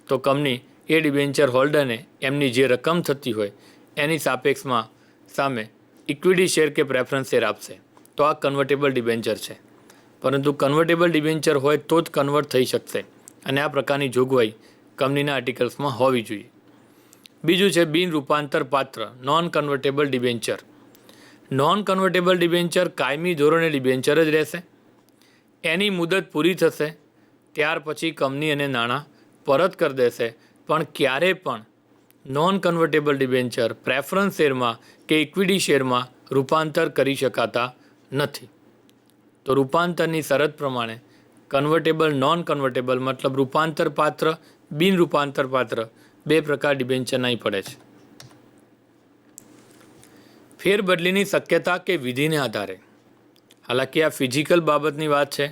તો કંપની એ ડિબેન્ચર હોલ્ડરને એમની જે રકમ થતી હોય એની સાપેક્ષમાં સામે ઇક્વિટી શેર કે પ્રેફરન્સ શેર આપશે. તો આ કન્વર્ટેબલ ડિબેન્ચર છે. પરંતુ કન્વર્ટેબલ ડિબેન્ચર હોય તો જ કન્વર્ટ થઈ શકશે અને આ પ્રકારની જોગવાઈ કંપનીના આર્ટિકલ્સમાં હોવી જોઈએ. બીજું છે બિન રૂપાંતર પાત્ર non convertible debenture. Non convertible debenture કાયમી ધોરણે ડિબેન્ચર જ રહેશે. એની મુદત પૂરી થશે ત્યાર પછી કંપની એને નાણાં પરત કરી દેશે, પણ ક્યારે પણ નોન કન્વર્ટેબલ ડિબેન્ચર પ્રેફરન્સ શેરમાં કે ઇક્વિટી શેરમાં રૂપાંતર કરી શકાતા નથી. તો રૂપાંતરની શરત પ્રમાણે કન્વર્ટેબલ નોન કન્વર્ટેબલ મતલબ રૂપાંતર પાત્ર બિન રૂપાંતર પાત્ર બે પ્રકાર ડિબેન્ચરના પડે છે. ફેરબદલીની શક્યતા કે વિધિને આધારે. હાલાકી આ ફિઝિકલ બાબતની વાત છે.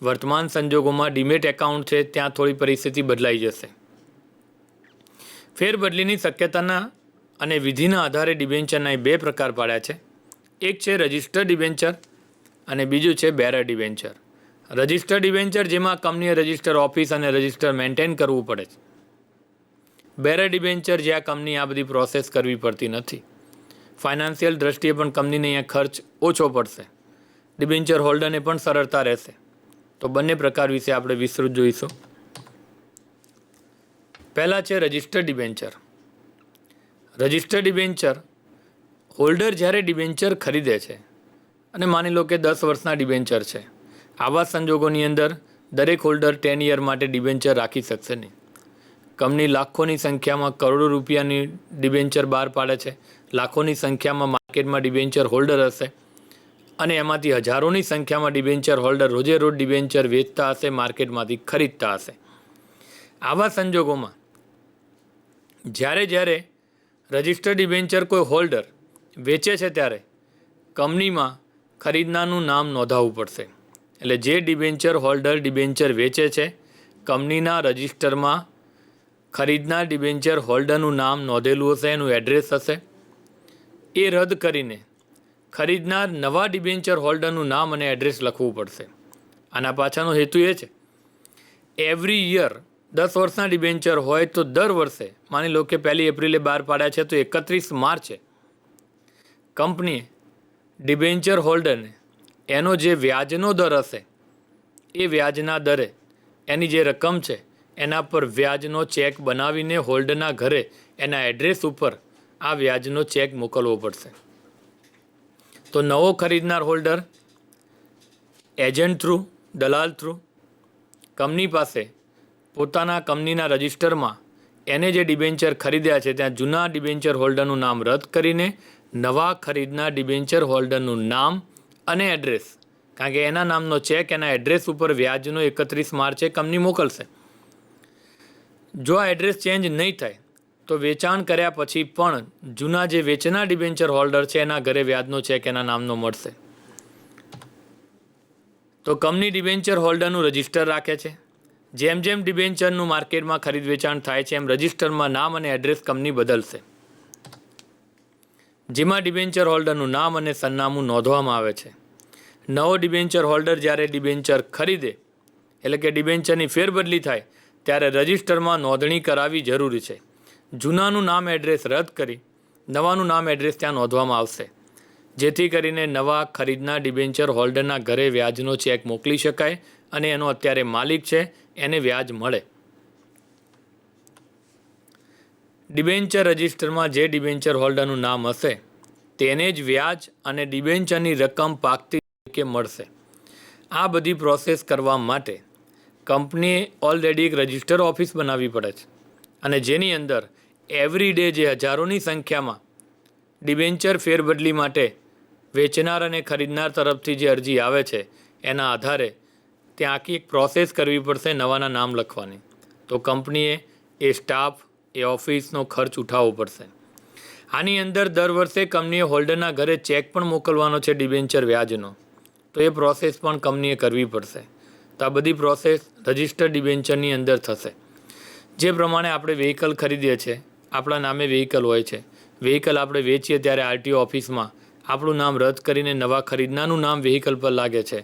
વર્તમાન સંજોગોમાં ડીમેટ એકાઉન્ટ છે ત્યાં થોડી પરિસ્થિતિ બદલાઈ જશે. ફેરબદલીની શક્યતાના અને વિધિના આધારે ડિબેન્ચરના બે પ્રકાર પાડ્યા છે. એક છે રજિસ્ટર્ડ ડિબેન્ચર અને બીજું છે બેરર ડિબેન્ચર. રજિસ્ટર્ડ ડિબેન્ચર જેમાં કંપનીએ રજિસ્ટર ઓફિસ અને રજિસ્ટર મેન્ટેન કરવું પડે છે. બેરર ડિબેન્ચર જ્યાં કંપની આ બધી પ્રોસેસ કરવી પડતી નથી. ફાઇનાન્શિયલ દ્રષ્ટિએ પણ કંપનીને અહીંયા ખર્ચ ઓછો પડશે. ડિબેન્ચર હોલ્ડરને પણ સરળતા રહેશે. તો બંને પ્રકાર વિશે આપણે વિસ્તૃત જોઈશું. પહેલાં છે registered debenture. Registered debenture holder જ્યારે ડિબેન્ચર ખરીદે છે અને માની લો કે 10 વર્ષના ડિબેન્ચર છે, આવા સંજોગોની અંદર દરેક હોલ્ડર 10 યર માટે ડિબેન્ચર રાખી શકશે નહીં. કંપની લાખોની સંખ્યામાં કરોડો રૂપિયાની ડિબેન્ચર બહાર પાડે છે. લાખોની સંખ્યામાં માર્કેટમાં ડિબેન્ચર હોલ્ડર હશે અને એમાંથી હજારોની સંખ્યામાં ડિબેન્ચર હોલ્ડર રોજે રોજ ડિબેન્ચર વેચતા હશે, માર્કેટમાંથી ખરીદતા હશે. આવા સંજોગોમાં જ્યારે રજિસ્ટર્ડ ડિબેન્ચર કોઈ હોલ્ડર વેચે છે ત્યારે કંપનીમાં ખરીદનારનું નામ નોંધાવવું પડશે. એટલે જે ડિબેન્ચર હોલ્ડર ડિબેન્ચર વેચે છે કંપનીના રજિસ્ટરમાં ખરીદનાર ડિબેન્ચર હોલ્ડરનું નામ નોંધેલું હશે, એનું એડ્રેસ હશે. એ રદ કરીને ખરીદનાર નવા ડિબેન્ચર હોલ્ડરનું નામ અને એડ્રેસ લખવું પડશે. આના પાછળનો હેતુ એ છે એવરી યર 10 વર્ષના ડિબેન્ચર હોય તો દર વર્ષે માની લો કે 1 એપ્રિલે બહાર પાડ્યા છે તો 31 માર્ચે કંપનીએ ડિબેન્ચર હોલ્ડરને એનો જે વ્યાજનો દર હશે એ વ્યાજના દરે એની જે રકમ છે એના પર વ્યાજનો ચેક બનાવીને હોલ્ડરના ઘરે એના એડ્રેસ ઉપર આ વ્યાજનો ચેક મોકલવો પડશે. તો નવો ખરીદનાર હોલ્ડર એજન્ટ થ્રુ, દલાલ થ્રુ કંપની પાસે પોતાના કંપનીના રજિસ્ટરમાં એને જે ડિબેન્ચર ખરીદ્યા છે ત્યાં જૂના ડિબેન્ચર હોલ્ડરનું નામ રદ કરીને નવા ખરીદનાર ડિબેન્ચર હોલ્ડરનું નામ અને એડ્રેસ, કારણ કે એના નામનો ચેક એના એડ્રેસ ઉપર વ્યાજનો 31 માર્ચે કંપની મોકલશે. જો આ એડ્રેસ ચેન્જ નહીં થાય તો વેચાણ કર્યા પછી પણ જૂના જે વેચનાર ડિબેન્ચર હોલ્ડર છે એના ઘરે વ્યાજનો ચેક એના નામનો મળશે. તો કંપની ડિબેન્ચર હોલ્ડરનું રજિસ્ટર રાખે છે. જેમ જેમ ડિબેન્ચરનું માર્કેટમાં ખરીદ વેચાણ થાય છે એમ રજિસ્ટરમાં નામ અને એડ્રેસ કંપની બદલશે. જેમાં ડિબેન્ચર હોલ્ડરનું નામ અને સરનામું નોંધવામાં આવે છે. નવો ડિબેન્ચર હોલ્ડર જ્યારે ડિબેન્ચર ખરીદે એટલે કે ડિબેન્ચરની ફેરબદલી થાય ત્યારે રજિસ્ટરમાં નોંધણી કરાવવી જરૂરી છે. જૂનાનું નામ એડ્રેસ રદ કરી નવાનું નામ એડ્રેસ ત્યાં નોંધવામાં આવશે, જેથી કરીને નવા ખરીદનાર ડિબેન્ચર હોલ્ડરના ઘરે વ્યાજનો ચેક મોકલી શકાય અને એનો અત્યારે માલિક છે એને વ્યાજ મળે. ડિબેન્ચર રજિસ્ટરમાં જે ડિબેન્ચર હોલ્ડરનું નામ હશે તેને જ વ્યાજ અને ડિબેન્ચરની રકમ પાકતી તરીકે મળશે. આ બધી પ્રોસેસ કરવા માટે કંપનીએ ઓલરેડી એક રજિસ્ટર ઓફિસ બનાવવી પડે છે અને જેની અંદર એવરી ડે જે હજારોની સંખ્યામાં ડિબેન્ચર ફેરબદલી માટે વેચનાર અને ખરીદનાર તરફથી જે અરજી આવે છે એના આધારે ત્યાં આખી એક પ્રોસેસ કરવી પડશે નવાના નામ લખવાની. તો કંપનીએ એ સ્ટાફ એ ઓફિસનો ખર્ચ ઉઠાવવો પડશે. આની અંદર દર વર્ષે કંપનીએ હોલ્ડરના ઘરે ચેક પણ મોકલવાનો છે ડિબેન્ચર વ્યાજનો, તો એ પ્રોસેસ પણ કંપનીએ કરવી પડશે. તો આ બધી પ્રોસેસ રજિસ્ટર્ડ ડિબેન્ચરની અંદર થશે. જે પ્રમાણે આપણે વ્હીકલ ખરીદીએ છીએ, આપણા નામે વ્હીકલ હોય છે, વ્હીકલ આપણે વેચીએ ત્યારે આરટીઓ ઓફિસમાં આપણું નામ રદ કરીને નવા ખરીદનારનું નામ વ્હીકલ પર લાગે છે.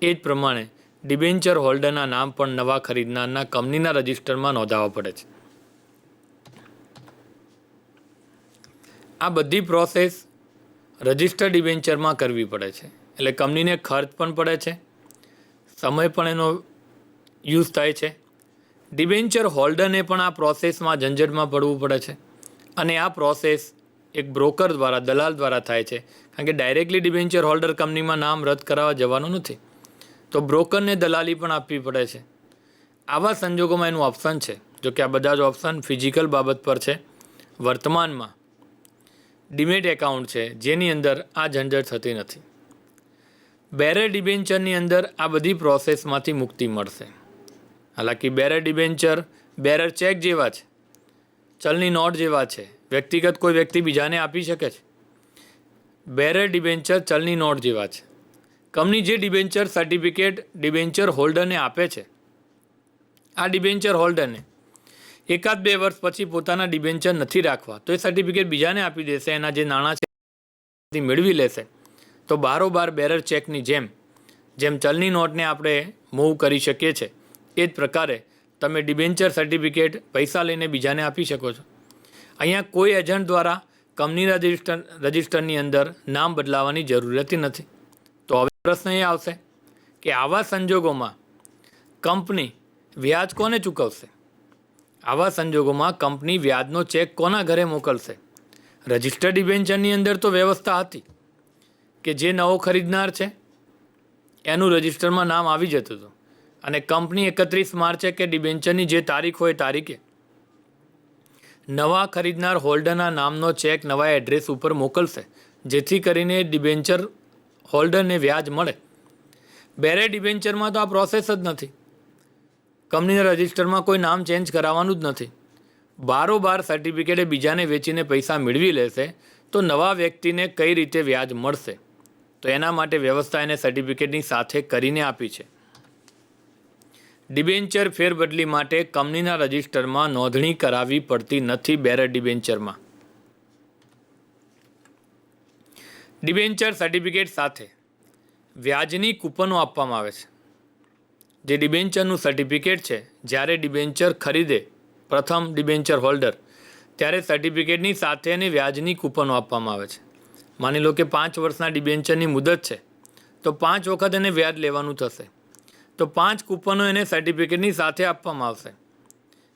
એ જ પ્રમાણે ડિબેન્ચર હોલ્ડરના નામ પણ નવા ખરીદનારના કંપનીના રજિસ્ટરમાં નોંધાવવા પડે છે. આ બધી પ્રોસેસ રજિસ્ટર્ડ ડિબેન્ચરમાં કરવી પડે છે. એટલે કંપનીને ખર્ચ પણ પડે છે, સમય પણ એનો યુઝ થાય છે. ડિબેન્ચર હોલ્ડરને પણ આ પ્રોસેસમાં ઝંઝટમાં પડવું પડે છે અને આ પ્રોસેસ એક બ્રોકર દ્વારા, દલાલ દ્વારા થાય છે, કારણ કે ડાયરેક્ટલી ડિબેન્ચર હોલ્ડર કંપનીમાં નામ રદ કરાવવા જવાનું નથી, તો બ્રોકરને દલાલી પણ આપવી પડે છે. આવા સંજોગોમાં એનું ઓપ્શન છે. જો કે આ બધા જ ઓપ્શન ફિઝિકલ બાબત પર છે. વર્તમાનમાં ડીમેટ એકાઉન્ટ છે જેની અંદર આ ઝંઝટ થતી નથી. બેરર ડિબેન્ચરની અંદર આ બધી પ્રોસેસમાંથી મુક્તિ મળશે. હાલાકી બેરર ડિબેન્ચર બેરર ચેક જેવા છે, ચલની નોટ જેવા છે, વ્યક્તિગત કોઈ વ્યક્તિ બીજાને આપી શકે છે. બેરર ડિબેન્ચર ચલની નોટ જેવા છે. કંપની જે ડિબેન્ચર સર્ટિફિકેટ ડિબેન્ચર હોલ્ડરને આપે છે, આ ડિબેન્ચર હોલ્ડરને 1-2 વર્ષ પછી પોતાના ડિબેન્ચર નથી રાખવા તો એ સર્ટિફિકેટ બીજાને આપી દેશે, એના જે નાણાં છે મેળવી લેશે. તો બારોબાર બેરર ચેકની જેમ ચલની નોટને આપણે મૂવ કરી શકીએ છીએ, એ જ પ્રકારે તમે ડિબેન્ચર સર્ટિફિકેટ પૈસા લઈને બીજાને આપી શકો છો. અહીંયા કોઈ એજન્ટ દ્વારા કંપનીના રજિસ્ટરની અંદર નામ બદલાવવાની જરૂરત નથી. તો હવે પ્રશ્ન એ આવશે કે આવા સંજોગોમાં કંપની વ્યાજ કોને ચૂકવશે? આવા સંજોગોમાં કંપની વ્યાજનો ચેક કોના ઘરે મોકલશે? રજિસ્ટર્ડ ડિબેન્ચરની અંદર તો વ્યવસ્થા હતી કે જે નવો ખરીદનાર છે એનું રજિસ્ટરમાં નામ આવી જતું હતું અને કંપની 31 માર્ચે કે ડિબેન્ચરની જે તારીખ હોય તારીખે નવા ખરીદનાર હોલ્ડરના નામનો ચેક નવા એડ્રેસ ઉપર મોકલશે, જેથી કરીને ડિબેન્ચર હોલ્ડરને વ્યાજ મળે. બેરર ડિબેન્ચરમાં તો આ પ્રોસેસ જ નથી. કંપનીના રજિસ્ટરમાં કોઈ નામ ચેન્જ કરાવવાનું જ નથી. બારોબાર સર્ટિફિકેટે બીજાને વેચીને પૈસા મેળવી લેશે તો નવા વ્યક્તિને કઈ રીતે વ્યાજ મળશે? તો એના માટે વ્યવસ્થા એને સર્ટિફિકેટની સાથે કરીને આપી છે. ડિબેન્ચર ફેરબદલી માટે કંપનીના રજિસ્ટરમાં નોંધણી કરાવવી પડતી નથી. બેરર ડિબેન્ચરમાં ડિબેન્ચર સર્ટિફિકેટ સાથે વ્યાજની કૂપનો આપવામાં આવે છે. જે ડિબેન્ચરનું સર્ટિફિકેટ છે, જ્યારે ડિબેન્ચર ખરીદે પ્રથમ ડિબેન્ચર હોલ્ડર ત્યારે સર્ટિફિકેટની સાથે એને વ્યાજની કૂપનો આપવામાં આવે છે. માની લો કે 5 વર્ષના ડિબેન્ચરની મુદત છે તો 5 વખત એને વ્યાજ લેવાનું થશે, તો 5 કૂપનો એને સર્ટિફિકેટની સાથે આપવામાં આવશે.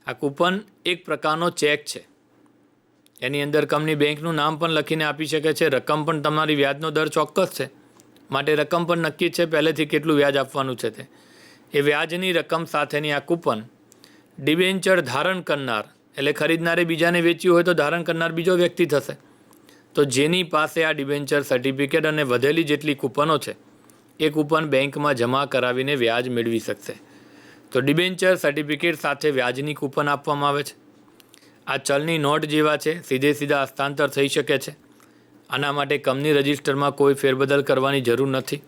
આ કૂપન એક પ્રકારનો ચેક છે. એની અંદર કંપની બેંકનું નામ પણ લખીને આપી શકે છે. રકમ પણ તમારી વ્યાજનો દર ચોક્કસ છે, માટે રકમ પણ નક્કી છે પહેલેથી કેટલું વ્યાજ આપવાનું છે તે. એ વ્યાજની રકમ સાથેની આ કૂપન ડિબેન્ચર ધારણ કરનાર, એટલે ખરીદનારે બીજાને વેચ્યું હોય તો ધારણ કરનાર બીજો વ્યક્તિ થશે, તો જેની પાસે આ ડિબેન્ચર સર્ટિફિકેટ અને વધેલી જેટલી કૂપનો છે એ કૂપન બેંકમાં જમા કરાવીને વ્યાજ મેળવી શકશે. તો ડિબેન્ચર સર્ટિફિકેટ સાથે વ્યાજની કૂપન આપવામાં આવે છે. આ ચલની નોટ જેવા છે, સીધા હસ્તાંતર થઈ શકે છે. આના માટે કંપની રજિસ્ટરમાં કોઈ ફેરબદલ કરવાની જરૂર નથી.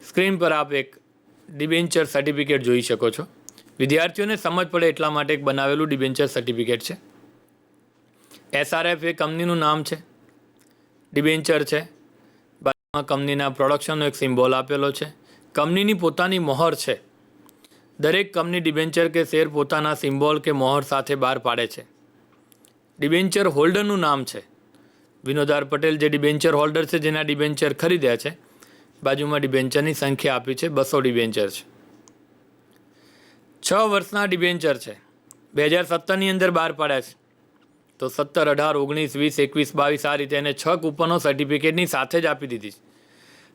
સ્ક્રીન પર આપ એક ડિબેન્ચર સર્ટિફિકેટ જોઈ શકો છો. વિદ્યાર્થીઓને સમજ પડે એટલા માટે એક બનાવેલું ડિબેન્ચર સર્ટિફિકેટ છે. SRF એ કંપનીનું નામ છે, ડિબેન્ચર છે, બાજુમાં કંપનીના પ્રોડક્શનનો એક સિમ્બોલ આપેલો છે. કંપનીની પોતાની મોહર છે. દરેક કંપની ડિબેન્ચર કે શેર પોતાના સિમ્બોલ કે મોહર સાથે બહાર પાડે છે. ડિબેન્ચર હોલ્ડરનું નામ છે. વિનોદ આર પટેલ જે ડિબેન્ચર હોલ્ડર છે, જેના ડિબેન્ચર ખરીદ્યા છે, બાજુમાં ડિબેન્ચરની સંખ્યા આપી છે, 200 ડિબેન્ચર છે. 6 વર્ષના ડિબેન્ચર છે, 2017ની અંદર બહાર પાડ્યા છે. તો 17, 18, 19, 20, 21, 22 આ રીતે એને 6 કૂપનો સર્ટિફિકેટની સાથે જ આપી દીધી છે.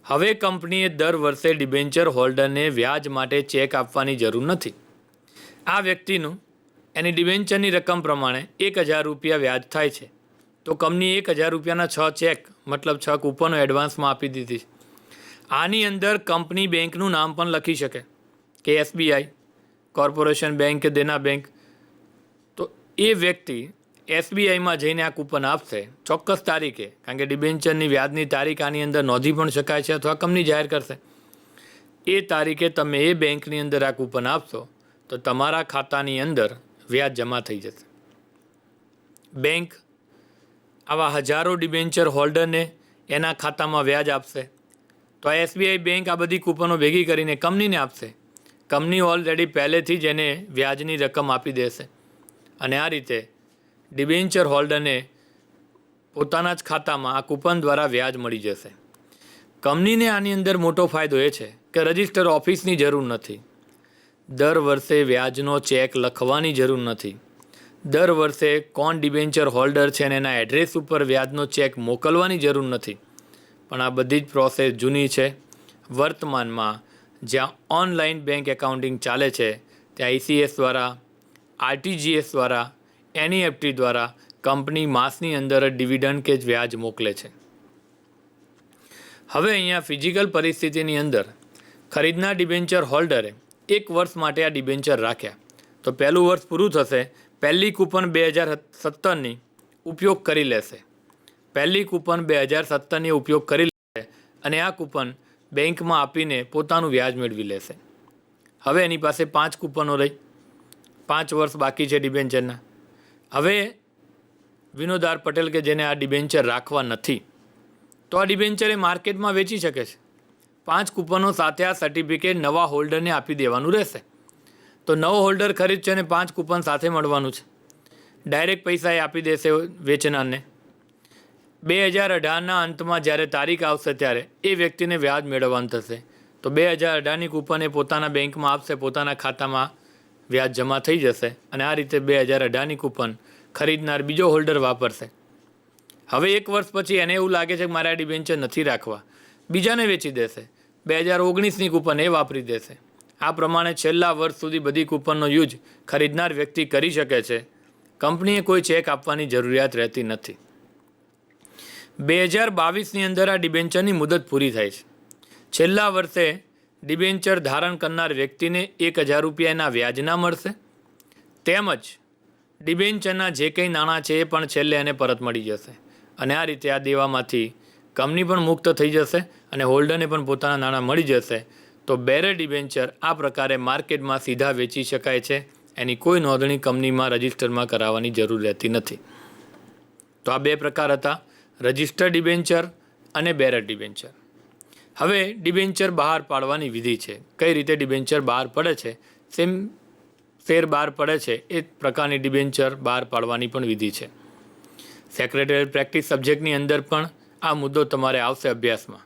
હવે કંપનીએ દર વર્ષે ડિબેન્ચર હોલ્ડરને વ્યાજ માટે ચેક આપવાની જરૂર નથી. આ વ્યક્તિનું એની ડિબેન્ચરની રકમ પ્રમાણે 1000 રૂપિયા વ્યાજ થાય છે, તો કંપનીએ 1000 રૂપિયાના 6 ચેક મતલબ 6 કૂપનો એડવાન્સમાં આપી દીધી છે. આની અંદર કંપની બેંકનું નામ પણ લખી શકે કે SBI, કોર્પોરેશન બેંક કે દેના બેંક. તો એ વ્યક્તિ SBIમાં જઈને આ કૂપન આપશે ચોક્કસ તારીખે, કારણ કે ડિબેન્ચરની વ્યાજની તારીખ આની અંદર નોંધી પણ શકાય છે અથવા કંપની જાહેર કરશે. એ તારીખે તમે એ બેંકની અંદર આ કૂપન આપશો તો તમારા ખાતાની અંદર વ્યાજ જમા થઈ જશે. બેંક આવા હજારો ડિબેન્ચર હોલ્ડરને એના ખાતામાં વ્યાજ આપશે. તો આ SBI બેંક આ બધી કૂપનો ભેગી કરીને કંપનીને આપશે. કંપની ઓલરેડી પહેલેથી જ એને વ્યાજની રકમ આપી દેશે અને આ રીતે ડિબેન્ચર હોલ્ડરને પોતાના જ ખાતામાં આ કૂપન દ્વારા વ્યાજ મળી જશે. કંપનીને આની અંદર મોટો ફાયદો એ છે કે રજિસ્ટર ઓફિસની જરૂર નથી, દર વર્ષે વ્યાજનો ચેક લખવાની જરૂર નથી, દર વર્ષે કોણ ડિબેન્ચર હોલ્ડર છે અને એના એડ્રેસ ઉપર વ્યાજનો ચેક મોકલવાની જરૂર નથી. પણ આ બધી જ પ્રોસેસ જૂની છે. વર્તમાનમાં જ્યાં ઓનલાઈન બેંક એકાઉન્ટિંગ ચાલે છે ત્યાં ICS દ્વારા, RTGS દ્વારા, NEFT દ્વારા કંપની માસની અંદર જ ડિવિડન્ડ કે વ્યાજ મોકલે છે. હવે અહીંયા ફિઝિકલ પરિસ્થિતિની અંદર ખરીદનાર ડિબેન્ચર હોલ્ડરે 1 વર્ષ માટે આ ડિબેન્ચર રાખ્યા તો પહેલું વર્ષ પૂરું થશે, પહેલી કૂપન 2017ની ઉપયોગ કરી લેશે. પહેલી કૂપન 2017ની ઉપયોગ કરી લેશે અને આ કૂપન બેંકમાં આપીને પોતાનું વ્યાજ મેળવી લેશે. હવે એની પાસે 5 કૂપનો રહી, 5 વર્ષ બાકી છે ડિબેન્ચરના. હવે વિનોદ આર પટેલ કે જેને આ ડિબેન્ચર રાખવા નથી તો આ ડિબેન્ચર એ માર્કેટમાં વેચી શકે છે. 5 કૂપનો સાથે આ સર્ટિફિકેટ નવા હોલ્ડરને આપી દેવાનું રહેશે. તો નવો હોલ્ડર ખરીદશે અને 5 કૂપન સાથે મળવાનું છે. ડાયરેક્ટ પૈસા એ આપી દેશે વેચનારને. 2018ના અંતમાં જ્યારે તારીખ આવશે ત્યારે એ વ્યક્તિને વ્યાજ મેળવવાનું થશે. તો 2018ની કૂપન એ પોતાના બેંકમાં આપશે, પોતાના ખાતામાં વ્યાજ જમા થઈ જશે અને આ રીતે 2018ની કૂપન ખરીદનાર બીજો હોલ્ડર વાપરશે. હવે 1 વર્ષ પછી એને એવું લાગે છે કે મારે આ ડિબેન્ચર નથી રાખવા, બીજાને વેચી દેશે. 2019ની કૂપન એ વાપરી દેશે. આ પ્રમાણે છેલ્લા વર્ષ સુધી બધી કૂપનનો યુઝ ખરીદનાર વ્યક્તિ કરી શકે છે. કંપનીએ કોઈ ચેક આપવાની જરૂરિયાત રહેતી નથી. 2022ની અંદર આ ડિબેન્ચરની મુદત પૂરી થાય છે. છેલ્લા વર્ષે ડિબેન્ચર ધારણ કરનાર વ્યક્તિને 1000 રૂપિયા એના વ્યાજના મળશે, તેમજ ડિબેન્ચરના જે કંઈ નાણાં છે એ પણ છેલ્લે એને પરત મળી જશે અને આ રીતે આ દેવામાંથી કંપની પણ મુક્ત થઈ જશે અને હોલ્ડરને પણ પોતાના નાણાં મળી જશે. તો બેરર ડિબેન્ચર આ પ્રકારે માર્કેટમાં સીધા વેચી શકાય છે. એની કોઈ નોંધણી કંપનીમાં રજિસ્ટરમાં કરાવવાની જરૂર રહેતી નથી. તો આ 2 પ્રકાર હતા, રજિસ્ટર ડિબેન્ચર અને બેરર ડિબેન્ચર. હવે ડિબેન્ચર બહાર પાડવાની વિધિ છે. કઈ રીતે ડિબેન્ચર બહાર પડે છે, સેમ શેર બહાર પડે છે એ પ્રકારની ડિબેન્ચર બહાર પાડવાની પણ વિધિ છે. સેક્રેટરીએટ પ્રેક્ટિસ સબ્જેક્ટની અંદર પણ આ મુદ્દો તમારે આવશે અભ્યાસમાં.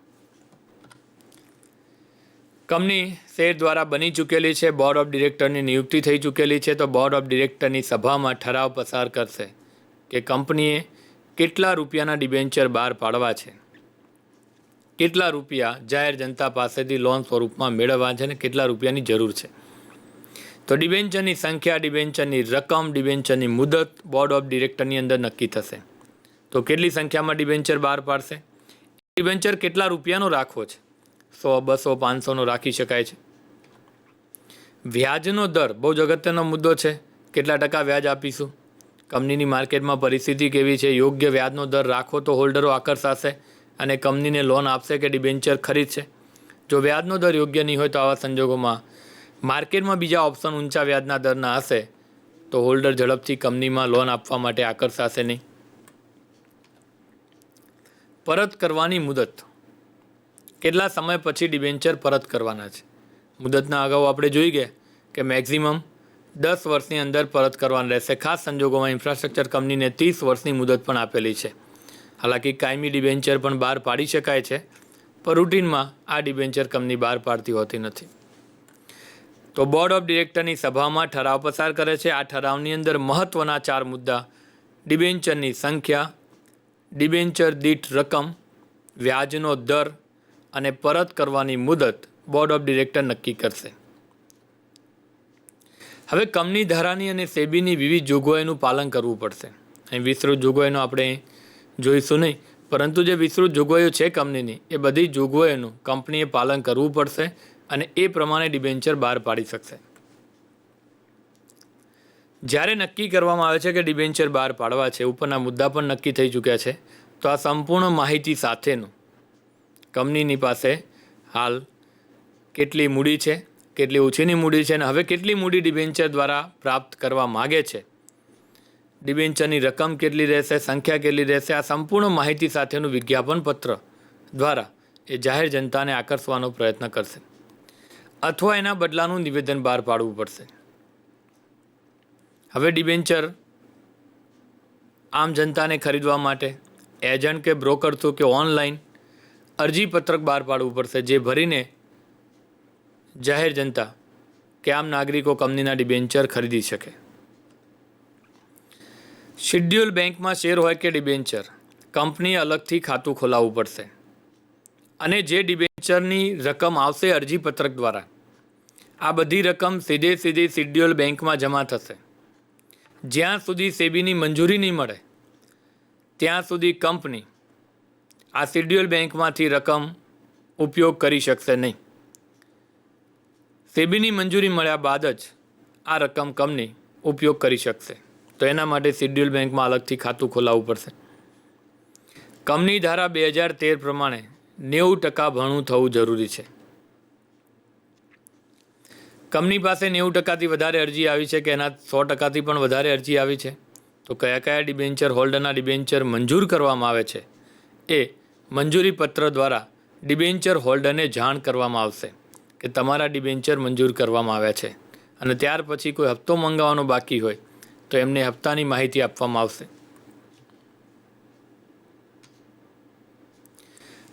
કંપની શેર દ્વારા બની ચૂકેલી છે, બોર્ડ ઓફ ડિરેક્ટરની નિયુક્તિ થઈ ચૂકેલી છે. તો બોર્ડ ઓફ ડિરેક્ટરની સભામાં ઠરાવ પસાર કરશે કે કંપનીએ કેટલા રૂપિયાના ડિબેન્ચર બહાર પાડવા છે, કેટલા રૂપિયા જાહેર જનતા પાસેથી લોન સ્વરૂપમાં મેળવવા છે અને કેટલા રૂપિયાની જરૂર છે. તો ડિબેન્ચરની સંખ્યા, ડિબેન્ચરની રકમ, ડિબેન્ચરની મુદત બોર્ડ ઓફ ડિરેક્ટરની અંદર નક્કી થશે. તો કેટલી સંખ્યામાં ડિબેન્ચર બહાર પાડશે, ડિબેન્ચર કેટલા રૂપિયાનો રાખવો છે, 100, 200, 500નો રાખી શકાય છે. વ્યાજનો દર બહુ જ અગત્યનો મુદ્દો છે. કેટલા ટકા વ્યાજ આપીશું, કંપનીની માર્કેટમાં પરિસ્થિતિ કેવી છે, યોગ્ય વ્યાજનો દર રાખો તો હોલ્ડરો આકર્ષાશે અને કંપનીને લોન આપશે કે ડિબેન્ચર ખરીદશે. જો વ્યાજનો દર યોગ્ય નહીં હોય તો આવા સંજોગોમાં માર્કેટમાં બીજા ઓપ્શન ઊંચા વ્યાજના દરના હશે તો હોલ્ડર ઝડપથી કંપનીમાં લોન આપવા માટે આકર્ષાશે નહીં. પરત કરવાની મુદત, કેટલા સમય પછી ડિબેન્ચર પરત કરવાના છે. મુદતના અગાઉ આપણે જોઈ ગયા કે મેક્ઝિમમ 10 વર્ષની અંદર પરત કરવાના રહેશે. ખાસ સંજોગોમાં ઇન્ફ્રાસ્ટ્રક્ચર કંપનીને 30 વર્ષની મુદત પણ આપેલી છે. હાલાકી કાયમી ડિબેન્ચર પણ બહાર પાડી શકાય છે, પણ રૂટીનમાં આ ડિબેન્ચર કંપની બહાર પાડતી હોતી નથી. તો બોર્ડ ઓફ ડિરેક્ટરની સભામાં ઠરાવ પસાર કરે છે. આ ઠરાવની અંદર મહત્ત્વના 4 મુદ્દા: ડિબેન્ચરની સંખ્યા, ડિબેન્ચર દીઠ રકમ, વ્યાજનો દર અને પરત કરવાની મુદત બોર્ડ ઓફ ડિરેક્ટર નક્કી કરશે. હવે કંપની ધારાની અને સેબીની વિવિધ જોગવાઈનું પાલન કરવું પડશે. અહીં વિસ્તૃત જોગવાઈનો આપણે જોઈશું નહીં, પરંતુ જે વિસ્તૃત જોગવાઈઓ છે કંપનીની એ બધી જોગવાઈઓનું કંપનીએ પાલન કરવું પડશે અને એ પ્રમાણે ડિબેન્ચર બહાર પાડી શકશે. જ્યારે નક્કી કરવામાં આવે છે કે ડિબેન્ચર બહાર પાડવા છે, ઉપરના મુદ્દા પણ નક્કી થઈ ચૂક્યા છે, તો આ સંપૂર્ણ માહિતી સાથેનું કંપનીની પાસે હાલ કેટલી મૂડી છે, કેટલી ઓછીની મૂડી છે અને હવે કેટલી મૂડી ડિબેન્ચર દ્વારા પ્રાપ્ત કરવા માગે છે, ડિબેન્ચરની રકમ કેટલી રહેશે, સંખ્યા કેટલી રહેશે, આ સંપૂર્ણ માહિતી સાથેનું વિજ્ઞાપન પત્ર દ્વારા એ જાહેર જનતાને આકર્ષવાનો પ્રયત્ન કરશે અથવા એના બદલાનું નિવેદન બહાર પાડવું પડશે. હવે ડિબેન્ચર આમ જનતાને ખરીદવા માટે એજન્ટ કે બ્રોકર થ્રુ કે ઓનલાઈન અરજીપત્રક બહાર પાડવું પડશે, જે ભરીને જાહેર જનતા કે આમ નાગરિકો કંપનીના ડિબેન્ચર ખરીદી શકે. શિડ્યુલ બેંકમાં શેર હોય કે ડિબેન્ચર, કંપનીએ અલગથી ખાતું ખોલાવવું પડશે અને જે ડિબેન્ચરની રકમ આવશે અરજીપત્રક દ્વારા, આ બધી રકમ સીધી શિડ્યુલ બેંકમાં જમા થશે. જ્યાં સુધી સેબીની મંજૂરી નહીં મળે ત્યાં સુધી કંપની આ શિડ્યુલ બેંકમાંથી રકમ ઉપયોગ કરી શકશે નહીં. સેબીની મંજૂરી મળ્યા બાદ જ આ રકમ કંપની ઉપયોગ કરી શકશે. તો એના માટે શિડ્યુલ બેંકમાં અલગથી ખાતું ખોલાવવું પડશે. કંપની ધારા 2013 પ્રમાણે 90% ભરણું થવું જરૂરી છે. કંપની પાસે 90%થી વધારે અરજી આવી છે કે એના 100%થી પણ વધારે અરજી આવી છે, તો કયા કયા ડિબેન્ચર હોલ્ડરના ડિબેન્ચર મંજૂર કરવામાં આવે છે એ મંજૂરી પત્ર દ્વારા ડિબેન્ચર હોલ્ડરને જાણ કરવામાં આવશે કે તમારા ડિબેન્ચર મંજૂર કરવામાં આવ્યા છે. અને ત્યાર પછી કોઈ હપ્તો મંગાવવાનો બાકી હોય તો એમને હપ્તાની માહિતી આપવામાં આવશે.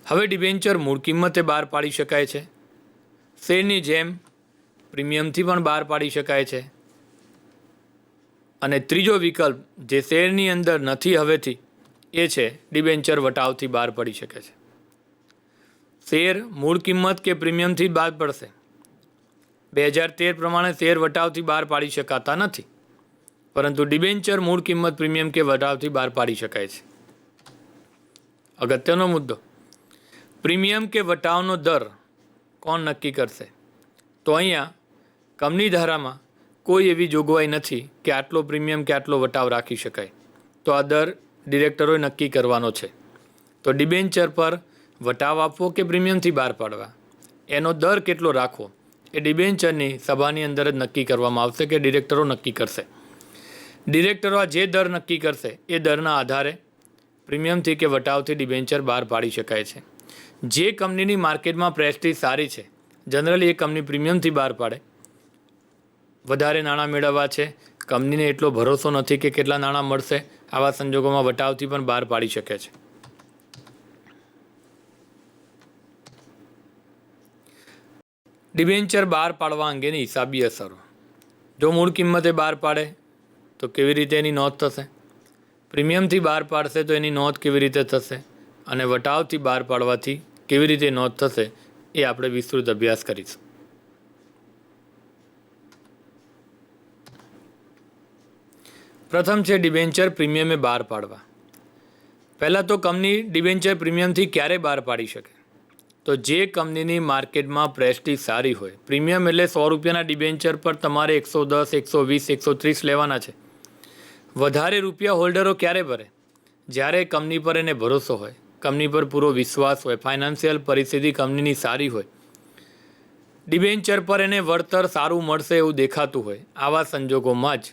હવે ડિબેન્ચર મૂળ કિંમતે બહાર પાડી શકાય છે. શેરની જેમ પ્રીમિયમથી પણ બહાર પાડી શકાય છે. અને ત્રીજો વિકલ્પ જે શેરની અંદર નથી હવેથી, એ છે ડિબેન્ચર વટાવથી બહાર પડી શકે છે. શેર મૂળ કિંમત કે પ્રીમિયમથી બહાર પડશે. 2013 પ્રમાણે શેર વટાવથી બહાર પાડી શકાતા નથી, પરંતુ ડિબેન્ચર મૂળ કિંમત પ્રીમિયમ કે વટાવથી બહાર પાડી શકાય છે. અગત્યનો મુદ્દો, પ્રીમિયમ કે વટાવનો દર કોણ નક્કી કરશે? તો અહીંયા કંપની ધારામાં કોઈ એવી જોગવાઈ નથી કે આટલો પ્રીમિયમ કે આટલો વટાવ રાખી શકાય. તો આ દર ડિરેક્ટરોએ નક્કી કરવાનો છે. તો ડિબેન્ચર પર વટાવ આપવો કે પ્રીમિયમથી બહાર પાડવા, એનો દર કેટલો રાખવો એ ડિબેન્ચરની સભાની અંદર જ નક્કી કરવામાં આવશે કે ડિરેક્ટરો નક્કી કરશે. ડિરેક્ટરો આ જે દર નક્કી કરશે એ દરના આધારે પ્રીમિયમથી કે વટાવથી ડિબેન્ચર બહાર પાડી શકાય છે. જે કંપનીની માર્કેટમાં પ્રેસ્ટીજ સારી છે, જનરલી એ કંપની પ્રીમિયમથી બહાર પાડે. વધારે નાણાં મેળવવા છે, કંપનીને એટલો ભરોસો નથી કે કેટલા નાણાં મળશે, આવા સંજોગોમાં વટાવથી પણ બહાર પાડી શકે છે. ડિબેન્ચર બહાર પાડવા અંગેની હિસાબી અસરો. જો મૂળ કિંમતે બહાર પાડે તો કેવી રીતે એની નોંધ થશે? પ્રીમિયમથી બહાર પાડશે તો એની નોંધ કેવી રીતે થશે? અને વટાવથી બહાર પાડવાથી કેવી રીતે નોંધ થશે એ આપણે વિસ્તૃત અભ્યાસ કરીશું. પ્રથમ છે ડિબેન્ચર પ્રીમિયમે બહાર પાડવા. પહેલાં તો કંપની ડિબેન્ચર પ્રીમિયમથી ક્યારે બહાર પાડી શકે? તો જે કંપનીની માર્કેટમાં પ્રેસ્ટીજ સારી હોય, પ્રીમિયમ એટલે 100 રૂપિયાના ડિબેન્ચર પર તમારે 110, 120, 130 લેવાના છે. વધારે રૂપિયા હોલ્ડરો ક્યારે ભરે? જ્યારે કંપની પર એને ભરોસો હોય, કંપની પર પૂરો વિશ્વાસ હોય, ફાઇનાન્શિયલ પરિસ્થિતિ કંપનીની સારી હોય, ડિબેન્ચર પર એને વળતર સારું મળશે એવું દેખાતું હોય, આવા સંજોગોમાં જ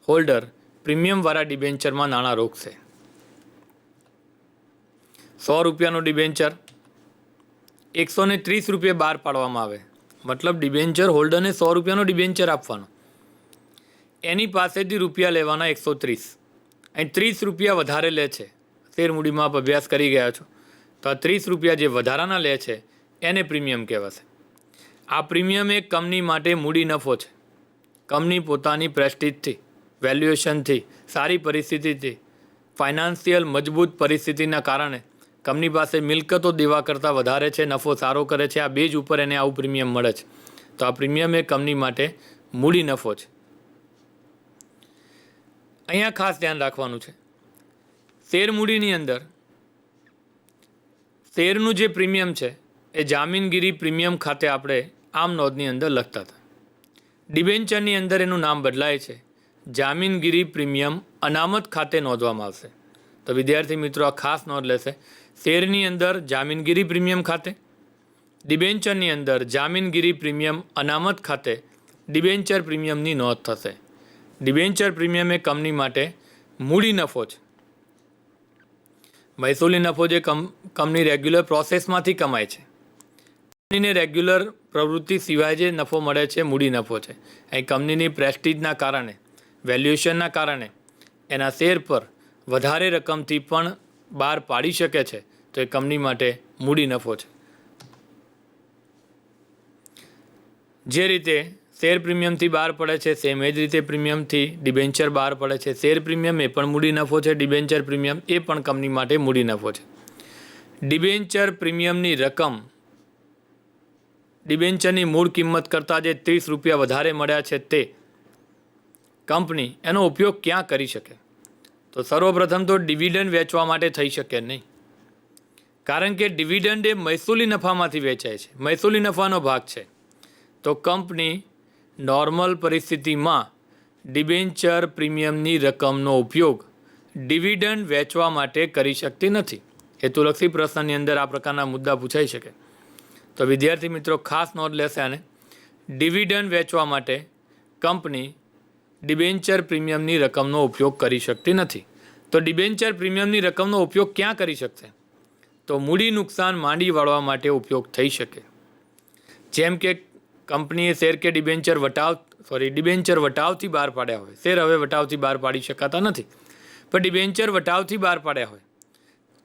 હોલ્ડર પ્રીમિયમવાળા ડિબેન્ચરમાં નાણાં રોકશે. 100 રૂપિયાનું ડિબેન્ચર 130 રૂપિયા બહાર પાડવામાં આવે, મતલબ ડિબેન્ચર હોલ્ડરને 100 રૂપિયાનો ડિબેન્ચર આપવાનો, એની પાસેથી રૂપિયા લેવાના 130, અને 30 રૂપિયા વધારે લે છે. શેર મૂડીમાં આપ અભ્યાસ કરી ગયા છો, તો આ 30 રૂપિયા જે વધારાના લે છે એને પ્રીમિયમ કહેવાશે. આ પ્રીમિયમ એક કંપની માટે મૂડી નફો છે. કંપની પોતાની પ્રેસ્ટીજથી, વેલ્યુએશનથી, સારી પરિસ્થિતિથી, ફાઇનાન્શિયલ મજબૂત પરિસ્થિતિના કારણે કંપની પાસે મિલકતો દેવા કરતાં વધારે છે, નફો સારો કરે છે, આ બેઝ ઉપર એને આવું પ્રીમિયમ મળે છે. તો આ પ્રીમિયમ એ કંપની માટે મૂડી નફો છે. અહીંયા ખાસ ધ્યાન રાખવાનું છે, શેર મૂડીની અંદર શેરનું જે પ્રીમિયમ છે એ જામીનગીરી પ્રીમિયમ ખાતે આપણે આમ નોંધની અંદર લખતા હતા. ડિબેન્ચરની અંદર એનું નામ બદલાય છે, જામીનગીરી પ્રીમિયમ અનામત ખાતે નોંધવામાં આવશે. તો વિદ્યાર્થી મિત્રો આ ખાસ નોંધ લેશે, શેરની અંદર જામીનગીરી પ્રીમિયમ ખાતે, ડિબેન્ચરની અંદર જામીનગીરી પ્રીમિયમ અનામત ખાતે ડિબેન્ચર પ્રીમિયમની નોંધ થશે. ડિબેન્ચર પ્રીમિયમ એ કંપની માટે મૂડી નફો છે. મહેસૂલી નફો જે કંપની રેગ્યુલર પ્રોસેસમાંથી કમાય છે, કંપનીને રેગ્યુલર પ્રવૃત્તિ સિવાય જે નફો મળે છે મૂડી નફો છે. અહીં કંપનીની પ્રેસ્ટીજના કારણે, વેલ્યુએશનના કારણે એના શેર પર વધારે રકમથી પણ બહાર પાડી શકે છે, તો એ કંપની માટે મૂડી નફો છે. જે રીતે શેર પ્રીમિયમથી બહાર પડે છે સેમ એ જ રીતે પ્રીમિયમથી ડિબેન્ચર બહાર પડે છે. શેર પ્રીમિયમ એ પણ મૂડી નફો છે, ડિબેન્ચર પ્રીમિયમ એ પણ કંપની માટે મૂડી નફો છે. ડિબેન્ચર પ્રીમિયમની રકમ ડિબેન્ચરની મૂળ કિંમત કરતાં જે 30 રૂપિયા વધારે મળ્યા છે તે કંપની એનો ઉપયોગ ક્યાં કરી શકે? તો સર્વપ્રથમ તો ડિવિડન્ડ વેચવા માટે થઈ શકે નહીં, કારણ કે ડિવિડન્ડ એ મહેસૂલી નફામાંથી વેચાય છે, મહેસૂલી નફાનો ભાગ છે. તો કંપની નોર્મલ પરિસ્થિતિમાં ડિબેન્ચર પ્રીમિયમની રકમનો ઉપયોગ ડિવિડન્ડ વેચવા માટે કરી શકતી નથી. હેતુલક્ષી પ્રશ્નની અંદર આ પ્રકારના મુદ્દા પૂછાઈ શકે. તો વિદ્યાર્થી મિત્રો ખાસ નોંધ લેશે આને. ડિવિડન્ડ વેચવા માટે કંપની ડિબેન્ચર પ્રીમિયમની રકમનો ઉપયોગ કરી શકતી નથી. તો ડિબેન્ચર પ્રીમિયમની રકમનો ઉપયોગ ક્યાં કરી શકશે? તો મૂડી નુકસાન માંડી વાળવા માટે ઉપયોગ થઈ શકે. જેમ કે કંપનીએ શેર કે ડિબેન્ચર વટાવથી બહાર પાડ્યા હોય. શેર હવે વટાવથી બહાર પાડી શકાતા નથી, પણ ડિબેન્ચર વટાવથી બહાર પાડ્યા હોય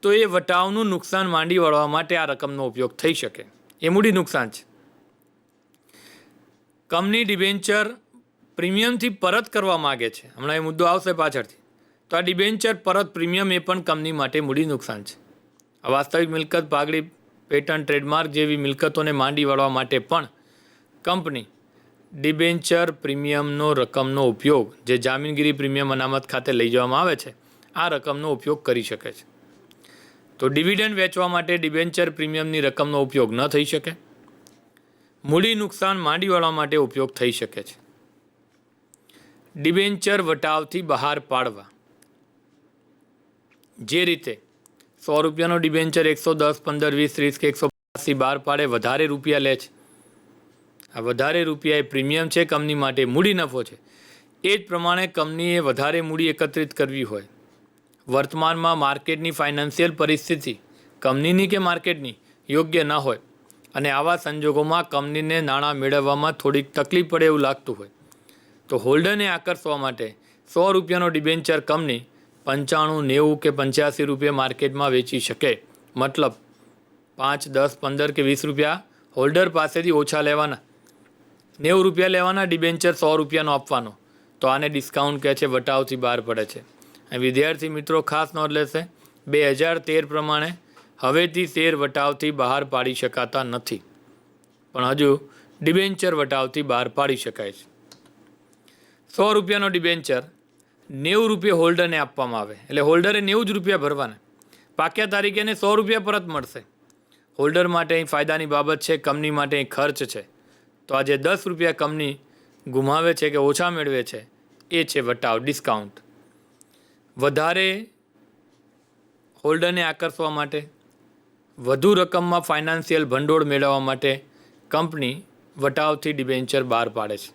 તો એ વટાવનું નુકસાન માંડી વળવા માટે આ રકમનો ઉપયોગ થઈ શકે. એ મૂડી નુકસાન છે. કંપની ડિબેન્ચર પ્રીમિયમથી પરત કરવા માગે છે, હમણાં એ મુદ્દો આવશે પાછળથી, તો આ ડિબેન્ચર પરત પ્રીમિયમ એ પણ કંપની માટે મૂડી નુકસાન છે. આ વાસ્તવિક મિલકત, પાઘડી, પેટન્ટ, ટ્રેડમાર્ક જેવી મિલકતોને માંડી વળવા માટે પણ કંપની ડિબેન્ચર પ્રીમિયમનો રકમનો ઉપયોગ, જે જામીનગીરી પ્રીમિયમ અનામત ખાતે લઈ જવામાં આવે છે, આ રકમનો ઉપયોગ કરી શકે છે. તો ડિવિડન્ડ વેચવા માટે ડિબેન્ચર પ્રીમિયમની રકમનો ઉપયોગ ન થઈ શકે. મૂડી નુકસાન માંડી વળવા માટે ઉપયોગ થઈ શકે છે. ડિબેન્ચર વટાવથી બહાર પાડવા, જે રીતે 100 રૂપિયાનો ડિબેન્ચર 110, 15, 20, 30 કે 150 બહાર પાડે, વધારે રૂપિયા લે છે. આ વધારે રૂપિયા એ પ્રીમિયમ છે, કંપની માટે મૂડી નફો છે. એ જ પ્રમાણે કંપનીએ વધારે મૂડી એકત્રિત કરવી હોય, વર્તમાનમાં માર્કેટની ફાઇનાન્શિયલ પરિસ્થિતિ કંપનીની કે માર્કેટની યોગ્ય ન હોય અને આવા સંજોગોમાં કંપનીને નાણાં મેળવવામાં થોડીક તકલીફ પડે એવું લાગતું હોય, તો હોલ્ડરને આકર્ષવા માટે 100 રૂપિયાનો ડિબેન્ચર કંપની 95, 90 કે 85 રૂપિયા માર્કેટમાં વેચી શકે. મતલબ 5, 10, 15 કે 20 રૂપિયા હોલ્ડર પાસેથી ઓછા લેવાના, 90 રૂપિયા લેવાના, ડિબેન્ચર 100 રૂપિયાનો આપવાનો. તો આને ડિસ્કાઉન્ટ કહે છે, વટાવથી બહાર પડે છે. વિદ્યાર્થી મિત્રો ખાસ નોંધ લેશે, 2013 પ્રમાણે હવેથી શેર વટાવથી બહાર પાડી શકાતા નથી, પણ હજુ ડિબેન્ચર વટાવથી બહાર પાડી શકાય છે. 100 રૂપિયાનો ડિબેન્ચર 90 રૂપિયા હોલ્ડરને આપવામાં આવે, એટલે હોલ્ડરે 90 જ રૂપિયા ભરવાના. પાક્યા તારીખે એને 100 રૂપિયા પરત મળશે. હોલ્ડર માટે અહીં ફાયદાની બાબત છે, કંપની માટે અહીં ખર્ચ છે. તો આજે 10 રૂપિયા કંપની ગુમાવે છે કે ઓછા મેળવે છે, એ છે વટાવ, ડિસ્કાઉન્ટ. વધારે હોલ્ડરને આકર્ષવા માટે, વધુ રકમમાં ફાઇનાન્શિયલ ભંડોળ મેળવવા માટે કંપની વટાવથી ડિબેન્ચર બહાર પાડે છે.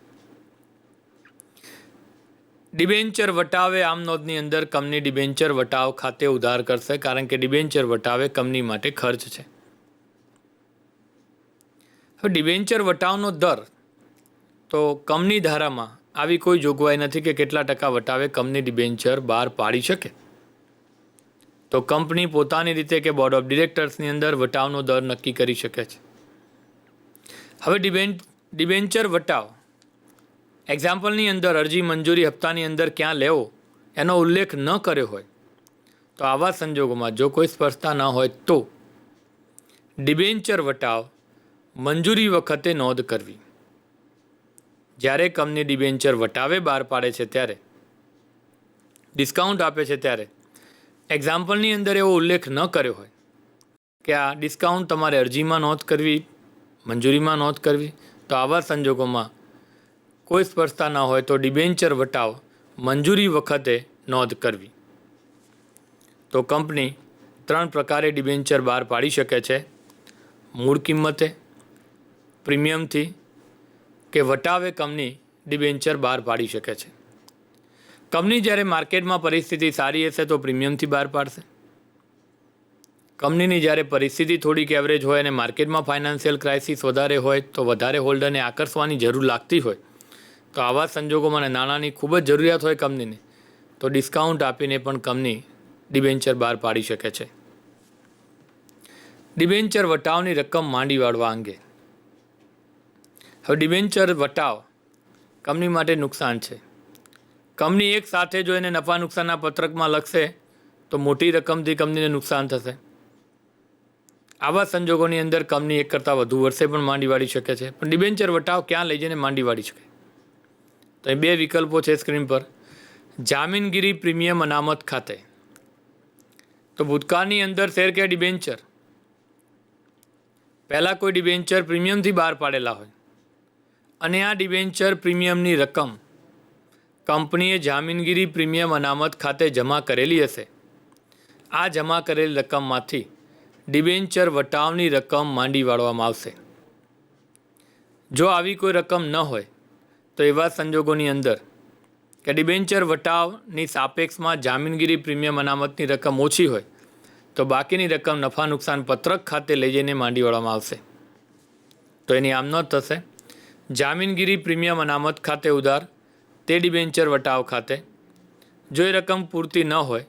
ડિબેન્ચર વટાવે આમ નોંધની અંદર કંપની ડિબેન્ચર વટાવ ખાતે ઉધાર કરશે, કારણ કે ડિબેન્ચર વટાવે કંપની માટે ખર્ચ છે. હવે ડિબેન્ચર વટાવનો દર, તો કંપની ધારામાં આવી કોઈ જોગવાઈ નથી કે કેટલા ટકા વટાવે કંપની ડિબેન્ચર બહાર પાડી શકે. તો કંપની પોતાની રીતે કે બોર્ડ ઓફ ડિરેક્ટર્સની અંદર વટાવનો દર નક્કી કરી શકે છે. હવે ડિબેન્ચર વટાવ એક્ઝામ્પલની અંદર અરજી મંજૂરી હપ્તાની અંદર ક્યાં લેવો એનો ઉલ્લેખ ન કર્યો હોય, તો આવા સંજોગોમાં જો કોઈ સ્પષ્ટતા ન હોય તો ડિબેન્ચર વટાવ મંજૂરી વખતે નોંધ કરવી. જ્યારે કંપની ડિબેન્ચર વટાવે બહાર પાડે છે, ત્યારે ડિસ્કાઉન્ટ આપે છે, ત્યારે એક્ઝામ્પલની અંદર એવો ઉલ્લેખ ન કર્યો હોય કે આ ડિસ્કાઉન્ટ તમારે અરજીમાં નોંધ કરવી, મંજૂરીમાં નોંધ કરવી, તો આવા સંજોગોમાં કોઈ સ્પષ્ટતા ન હોય તો ડિબેન્ચર વટાવ મંજૂરી વખતે નોંધ કરવી. તો કંપની 3 પ્રકારે ડિબેન્ચર બહાર પાડી શકે છે: મૂળ કિંમતે, પ્રીમિયમથી કે વટાવે કંપની ડિબેન્ચર બહાર પાડી શકે છે. કંપની જ્યારે માર્કેટમાં પરિસ્થિતિ સારી હશે તો પ્રીમિયમથી બહાર પાડશે. કંપનીની જ્યારે પરિસ્થિતિ થોડીક એવરેજ હોય અને માર્કેટમાં ફાઇનાન્શિયલ ક્રાઇસિસ વધારે હોય, તો વધારે હોલ્ડરને આકર્ષવાની જરૂર લાગતી હોય, તો આવા સંજોગોમાં નાણાંની ખૂબ જ જરૂરિયાત હોય કંપનીને, તો ડિસ્કાઉન્ટ આપીને પણ કંપની ડિબેન્ચર બહાર પાડી શકે છે. ડિબેન્ચર વટાવની રકમ માંડી વાળવા અંગે. હવે ડિબેન્ચર વટાવ કંપની માટે નુકસાન છે. કંપની એક સાથે જો એને નફા નુકસાનના પત્રકમાં લખશે તો મોટી રકમથી કંપનીને નુકસાન થશે. આવા સંજોગોની અંદર કંપની એક કરતાં વધુ વર્ષે પણ માંડી વાળી શકે છે. પણ ડિબેન્ચર વટાવ ક્યાં લઈ જઈને માંડી વાળી શકે? તો એ બે વિકલ્પો છે સ્ક્રીન પર. જામીનગીરી પ્રીમિયમ અનામત ખાતે. તો ભૂતકાળની અંદર શેર કે ડિબેન્ચર પહેલાં કોઈ ડિબેન્ચર પ્રીમિયમથી બહાર પાડેલા હોય અને આ ડિબેન્ચર પ્રીમિયમની રકમ કંપનીએ જામીનગીરી પ્રીમિયમ અનામત ખાતે જમા કરેલી હશે. આ જમા કરેલી રકમમાંથી ડિબેન્ચર વટાવની રકમ માંડી વાળવામાં આવશે. જો આવી કોઈ રકમ ન હોય તો એવા સંજોગોની અંદર કે ડિબેન્ચર વટાવની સાપેક્ષમાં જામીનગીરી પ્રીમિયમ અનામતની રકમ ઓછી હોય તો બાકીની રકમ નફા નુકસાન પત્રક ખાતે લઈ જઈને માંડી વાળવામાં આવશે. તો એની આમ નોંધ થશે. જામીનગીરી પ્રીમિયમ અનામત ખાતે ઉધાર તે ડિબેન્ચર વટાવ ખાતે. જો એ રકમ પૂરતી ન હોય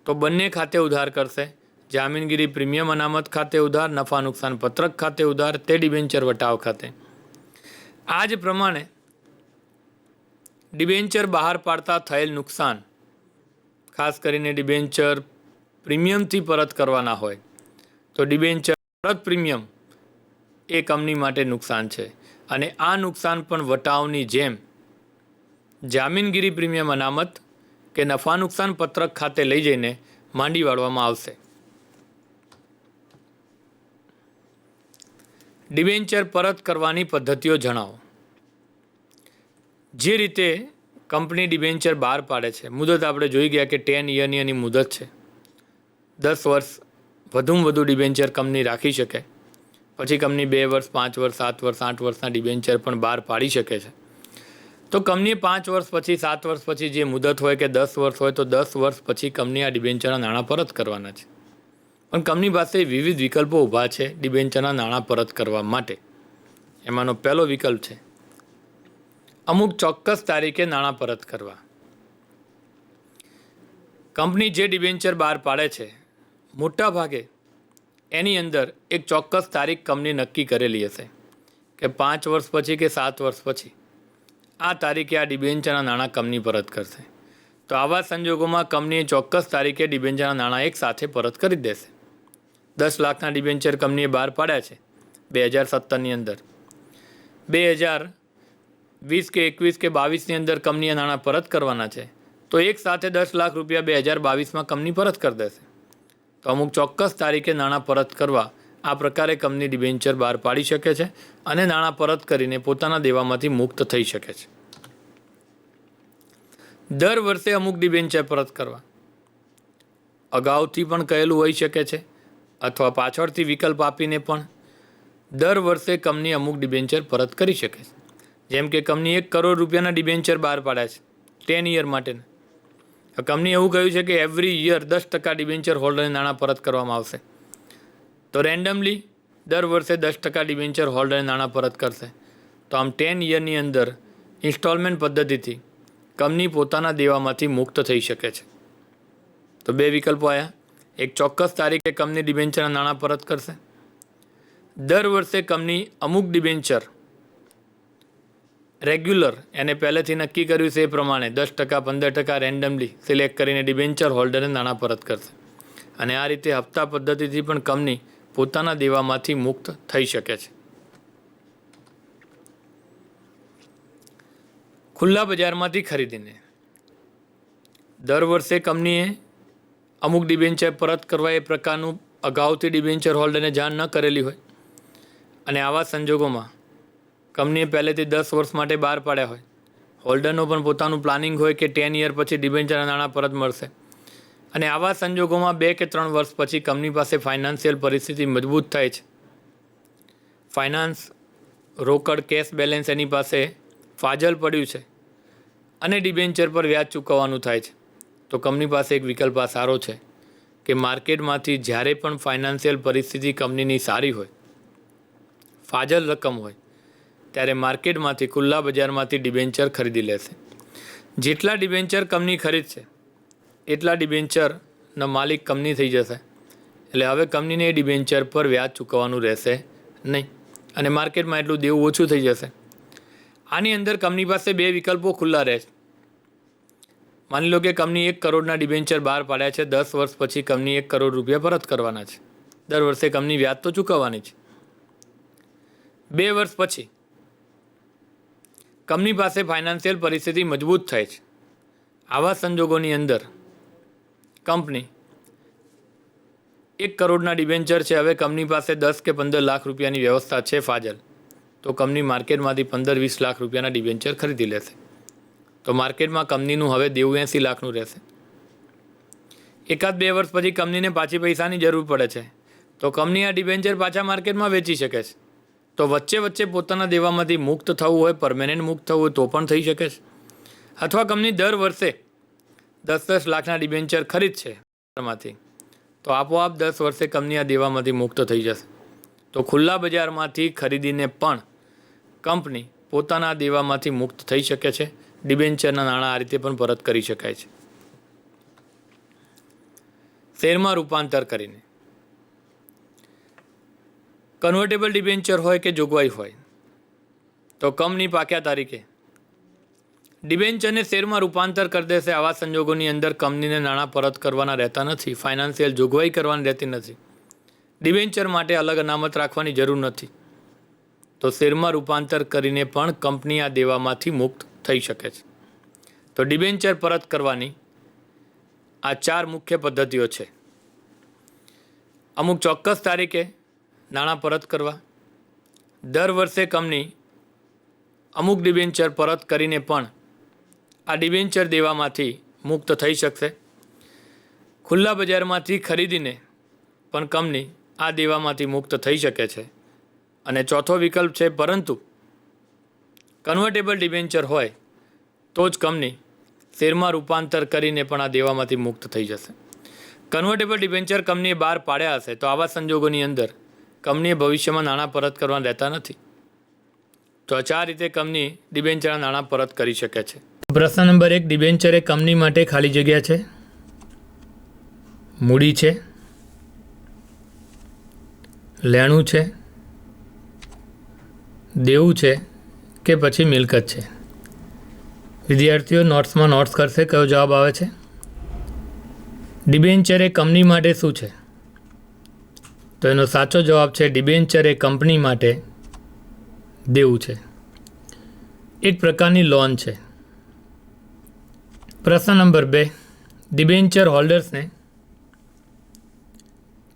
તો બંને ખાતે ઉધાર કરશે. જામીનગીરી પ્રીમિયમ અનામત ખાતે ઉધાર, નફા નુકસાન પત્રક ખાતે ઉધાર તે ડિબેન્ચર વટાવ ખાતે. આ જ પ્રમાણે ડિબેન્ચર બહાર પાડતા થયેલ નુકસાન, ખાસ કરીને ડિબેન્ચર પ્રીમિયમથી પરત કરવાના હોય તો ડિબેન્ચર પરત પ્રીમિયમ એ કંપની માટે નુકસાન છે અને આ નુકસાન પણ વટાવની જેમ જામીનગીરી પ્રીમિયમ અનામત કે નફા નુકસાન પત્રક ખાતે લઈ જઈને માંડી વાળવામાં આવશે. ડિબેન્ચર પરત કરવાની પદ્ધતિઓ જણાવો. જે રીતે કંપની ડિબેન્ચર બહાર પાડે છે, મુદત આપણે જોઈ ગયા કે 10 યરની એની મુદત છે. 10 વર્ષ વધુમાં વધુ ડિબેન્ચર કંપની રાખી શકે. પછી કંપની 2 વર્ષ, 5 વર્ષ, 7 વર્ષ, 8 વર્ષના ડિબેન્ચર પણ બહાર પાડી શકે છે. તો કંપનીએ 5 વર્ષ પછી, 7 વર્ષ પછી જે મુદત હોય કે 10 વર્ષ હોય તો 10 વર્ષ પછી કંપની આ ડિબેન્ચરના નાણાં પરત કરવાના છે. પણ કંપની પાસે વિવિધ વિકલ્પો ઊભા છે ડિબેન્ચરના નાણાં પરત કરવા માટે. એમાંનો પહેલો વિકલ્પ છે અમુક ચોક્કસ તારીખે નાણાં પરત કરવા. કંપની જે ડિબેન્ચર બહાર પાડે છે મોટા ભાગે એની અંદર એક ચોક્કસ તારીખ કંપની નક્કી કરેલી હશે કે 5 વર્ષ પછી કે 7 વર્ષ પછી આ તારીખે આ ડિબેન્ચરના નાણાં કંપની પરત કરશે. તો આવા સંજોગોમાં કંપનીએ ચોક્કસ તારીખે ડિબેન્ચરના નાણાં એક સાથે પરત કરી દેશે. 10 લાખના ડિબેન્ચર કંપનીએ બહાર પાડ્યા છે 2017ની અંદર. 2020 કે 21 કે 22ની અંદર કંપનીએ નાણાં પરત કરવાના છે તો એક સાથે 10 લાખ રૂપિયા 2022માં કંપની પરત કરી દેશે. તો અમુક ચોક્કસ તારીખે નાણાં પરત કરવા આ પ્રકારે કંપની ડિબેન્ચર બહાર પાડી શકે છે અને નાણાં પરત કરીને પોતાના દેવામાંથી મુક્ત થઈ શકે છે. દર વર્ષે અમુક ડિબેન્ચર પરત કરવા. અગાઉથી પણ કહેલું હોઈ શકે છે અથવા પાછળથી વિકલ્પ આપીને પણ દર વર્ષે કંપની અમુક ડિબેન્ચર પરત કરી શકે છે. જેમ કે કંપની 1 કરોડ રૂપિયાના ડિબેન્ચર બહાર પાડ્યા છે 10 યર માટેના. કંપની એવું કહ્યું છે કે એવરી યર 10% ડિબેન્ચર હોલ્ડરને નાણાં પરત કરવામાં આવશે. તો રેન્ડમલી દર વર્ષે 10% ડિબેન્ચર હોલ્ડરને નાણાં પરત કરશે. તો આમ 10 યરની અંદર ઇન્સ્ટોલમેન્ટ પદ્ધતિથી કંપની પોતાના દેવામાંથી મુક્ત થઈ શકે છે. તો 2 વિકલ્પો આવ્યા. એક ચોક્કસ તારીખે કંપની ડિબેન્ચરના નાણાં પરત કરશે. દર વર્ષે કંપની અમુક ડિબેન્ચર રેગ્યુલર એને પહેલેથી નક્કી કર્યું છે એ પ્રમાણે 10%, 15% રેન્ડમલી સિલેક્ટ કરીને ડિબેન્ચર હોલ્ડરને નાણાં પરત કરશે. અને આ રીતે હપ્તા પદ્ધતિથી પણ કંપની પોતાના દેવામાંથી મુક્ત થઈ શકે છે. ખુલ્લા બજારમાંથી ખરીદીને. દર વર્ષે કંપનીએ અમુક ડિબેન્ચર પરત કરવા એ પ્રકારનું અગાઉથી ડિબેન્ચર હોલ્ડરને જાણ ન કરેલી હોય અને આવા સંજોગોમાં કંપનીએ પહેલેથી 10 વર્ષ માટે બહાર પાડ્યા હોય, હોલ્ડરનું પણ પોતાનું પ્લાનિંગ હોય કે 10 યર પછી ડિબેન્ચરના નાણાં પરત મળશે અને આવા સંજોગોમાં 2 કે 3 વર્ષ પછી કંપની પાસે ફાઇનાન્શિયલ પરિસ્થિતિ મજબૂત થાય છે. ફાઇનાન્સ, રોકડ, કેશ બેલેન્સ એની પાસે ફાજલ પડ્યું છે અને ડિબેન્ચર પર વ્યાજ ચૂકવવાનું થાય છે. તો કંપની પાસે એક વિકલ્પ આ સારો છે કે માર્કેટમાંથી જ્યારે પણ ફાઇનાન્શિયલ પરિસ્થિતિ કંપનીની સારી હોય, ફાજલ રકમ હોય ત્યારે માર્કેટમાંથી, ખુલ્લા બજારમાંથી ડિબેન્ચર ખરીદી લેશે. જેટલા ડિબેન્ચર કંપની ખરીદશે એટલા ડિબેન્ચરનો માલિક કંપની થઈ જશે. એટલે હવે કંપનીને એ ડિબેન્ચર પર વ્યાજ ચૂકવવાનું રહેશે નહીં અને માર્કેટમાં એટલું દેવું ઓછું થઈ જશે. આની અંદર કંપની પાસે બે વિકલ્પો ખુલ્લા રહે છે. માની લો કે કંપની 1 કરોડના ડિબેન્ચર બહાર પાડ્યા છે. 10 વર્ષ પછી કંપની 1 કરોડ રૂપિયા પરત કરવાના છે. દર વર્ષે કંપની વ્યાજ તો ચૂકવવાની છે. 2 વર્ષ પછી કંપની પાસે ફાઇનાન્શિયલ પરિસ્થિતિ મજબૂત થાય છે. આવા સંજોગોની અંદર કંપની 1 કરોડના ડિબેન્ચર છે, હવે કંપની પાસે 10 કે 15 લાખ રૂપિયાની વ્યવસ્થા છે ફાજલ, તો કંપની માર્કેટમાંથી 15-20 લાખ રૂપિયાના ડિબેન્ચર ખરીદી લેશે. તો માર્કેટમાં કંપનીનું હવે દેવું 80 લાખનું રહેશે. 1-2 વર્ષ પછી કંપનીને પાછી પૈસાની જરૂર પડે છે, તો કંપની આ ડિબેન્ચર પાછા માર્કેટમાં વેચી શકે છે. તો વચ્ચે પોતાના દેવામાંથી મુક્ત થવું હોય, પરમેનન્ટ મુક્ત થવું હોય તો પણ થઈ શકે છે. અથવા કંપની દર વર્ષે 10-10 લાખના ડિબેન્ચર ખરીદશે માંથી, તો આપોઆપ 10 વર્ષે કંપની આ દેવામાંથી મુક્ત થઈ જશે. તો ખુલ્લા બજારમાંથી ખરીદીને પણ કંપની પોતાના દેવામાંથી મુક્ત થઈ શકે છે. ડિબેન્ચરના નાણાં આ રીતે પણ પરત કરી શકાય છે. શેરમાં રૂપાંતર કરીને કન્વર્ટેબલ ડિબેન્ચર હોય કે જોગવાઈ હોય, તો કંપની પાક્યા તારીખે ડિબેન્ચરને શેરમાં રૂપાંતર કરી દેશે. આવા સંજોગોની અંદર કંપનીને નાણાં પરત કરવાના રહેતા નથી. ફાઇનાન્શિયલ જોગવાઈ કરવાની રહેતી નથી. ડિબેન્ચર માટે અલગ અનામત રાખવાની જરૂર નથી. તો શેરમાં રૂપાંતર કરીને પણ કંપની આ દેવામાંથી મુક્ત થઈ શકે છે. તો ડિબેન્ચર પરત કરવાની આ 4 મુખ્ય પદ્ધતિઓ છે. અમુક ચોક્કસ તારીખે નાણાં પરત કરવા, દર વર્ષે કંપની અમુક ડિબેન્ચર પરત કરીને પણ આ ડિબેન્ચર દેવામાંથી મુક્ત થઈ શકશે. ખુલ્લા બજારમાંથી ખરીદીને પણ કંપની આ દેવામાંથી મુક્ત થઈ શકે છે. અને ચોથો વિકલ્પ છે, પરંતુ કન્વર્ટેબલ ડિબેન્ચર હોય તો જ કંપની શેરમાં રૂપાંતર કરીને પણ આ દેવામાંથી મુક્ત થઈ જશે. કન્વર્ટેબલ ડિબેન્ચર કંપનીએ બહાર પાડ્યા હશે તો આવા સંજોગોની અંદર કંપનીએ ભવિષ્યમાં નાણાં પરત કરવા રહેતા નથી. તો આ રીતે કંપની ડિબેન્ચરના નાણાં પરત કરી શકે છે. પ્રશ્ન નંબર 1, ડિબેન્ચર એ કંપની માટે ખાલી જગ્યા છે, મૂડી છે, લેણું છે, દેવું છે કે પછી મિલકત છે? વિદ્યાર્થીઓ નોટ્સમાં નોટ્સ કરશે કયો જવાબ આવે છે. ડિબેન્ચર એ કંપની માટે શું છે? તો એનો સાચો જવાબ છે ડિબેન્ચર એ કંપની માટે દેવું છે, એક પ્રકારની લોન છે. પ્રશ્ન નંબર 2, ડિબેન્ચર હોલ્ડર્સને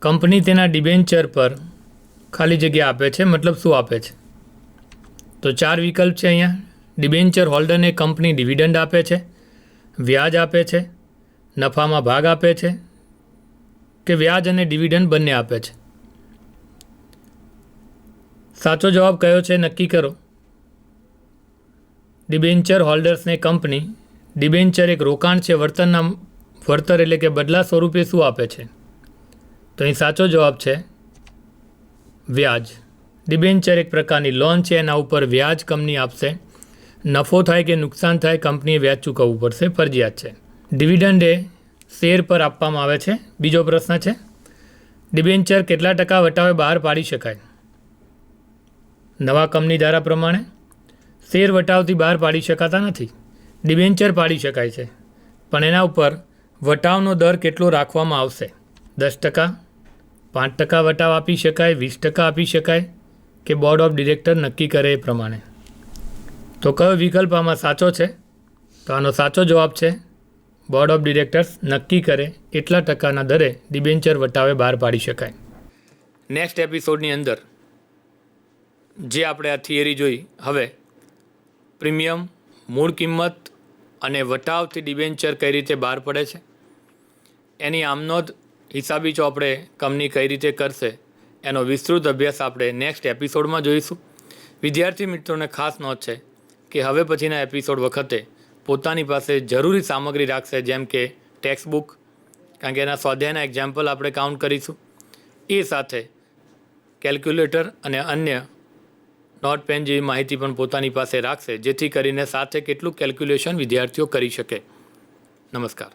કંપની તેના ડિબેન્ચર પર ખાલી જગ્યા આપે છે, મતલબ શું આપે છે? તો 4 વિકલ્પ છે અહીંયા. ડિબેન્ચર હોલ્ડરને કંપની ડિવિડન્ડ આપે છે, વ્યાજ આપે છે, નફામાં ભાગ આપે છે કે વ્યાજ અને ડિવિડન્ડ બંને આપે છે? સાચો જવાબ કયો છે નક્કી કરો. ડિબેન્ચર હોલ્ડર્સને કંપની ડિબેન્ચર એક રોકાણ છે, વળતર એટલે કે બદલા સ્વરૂપે શું આપે છે? તો અહીં સાચો જવાબ છે વ્યાજ. ડિબેન્ચર એક પ્રકારની લોન છે, એના ઉપર વ્યાજ કંપની આપશે. નફો થાય કે નુકસાન થાય કંપનીએ વ્યાજ ચૂકવવું પડશે, ફરજિયાત છે. ડિવિડન્ડ એ શેર પર આપવામાં આવે છે. બીજો પ્રશ્ન છે, ડિબેન્ચર કેટલા ટકા વટાવે બહાર પાડી શકાય? નવા કંપની ધારા પ્રમાણે શેર વટાવથી બહાર પાડી શકાતા નથી. ડિબેન્ચર પાડી શકાય છે, પણ એના ઉપર વટાવનો દર કેટલો રાખવામાં આવશે? 10%, 5% વટાવ આપી શકાય, 20% આપી શકાય કે બોર્ડ ઓફ ડિરેક્ટર નક્કી કરે એ પ્રમાણે? તો કયો વિકલ્પ આમાં સાચો છે? તો આનો સાચો જવાબ છે બોર્ડ ઓફ ડિરેક્ટર્સ નક્કી કરે એટલા ટકાના દરે ડિબેન્ચર વટાવે બહાર પાડી શકાય. નેક્સ્ટ એપિસોડની અંદર જે આપણે આ થિયરી જોઈ, હવે પ્રીમિયમ, મૂળ કિંમત અને વટાવથી ડિબેન્ચર કઈ રીતે બહાર પડે છે, એની આમનોંધ હિસાબી ચોપડે કંપની કઈ રીતે કરશે, એનો વિસ્તૃત અભ્યાસ આપણે નેક્સ્ટ એપિસોડમાં જોઈશું. વિદ્યાર્થી મિત્રોને ખાસ નોંધ છે કે હવે પછીના એપિસોડ વખતે પોતાની પાસે જરૂરી સામગ્રી રાખશે, જેમ કે ટેક્સ્ટ બુક, કારણ કે એના સ્વાધ્યાયના એક્ઝામ્પલ આપણે કાઉન્ટ કરીશું. એ સાથે કેલ્ક્યુલેટર અને અન્ય નોટ પેન જેવી માહિતી પણ પોતાની પાસે રાખશે, જેથી કરીને સાથે કેટલું કેલ્ક્યુલેશન વિદ્યાર્થીઓ કરી શકે. નમસ્કાર.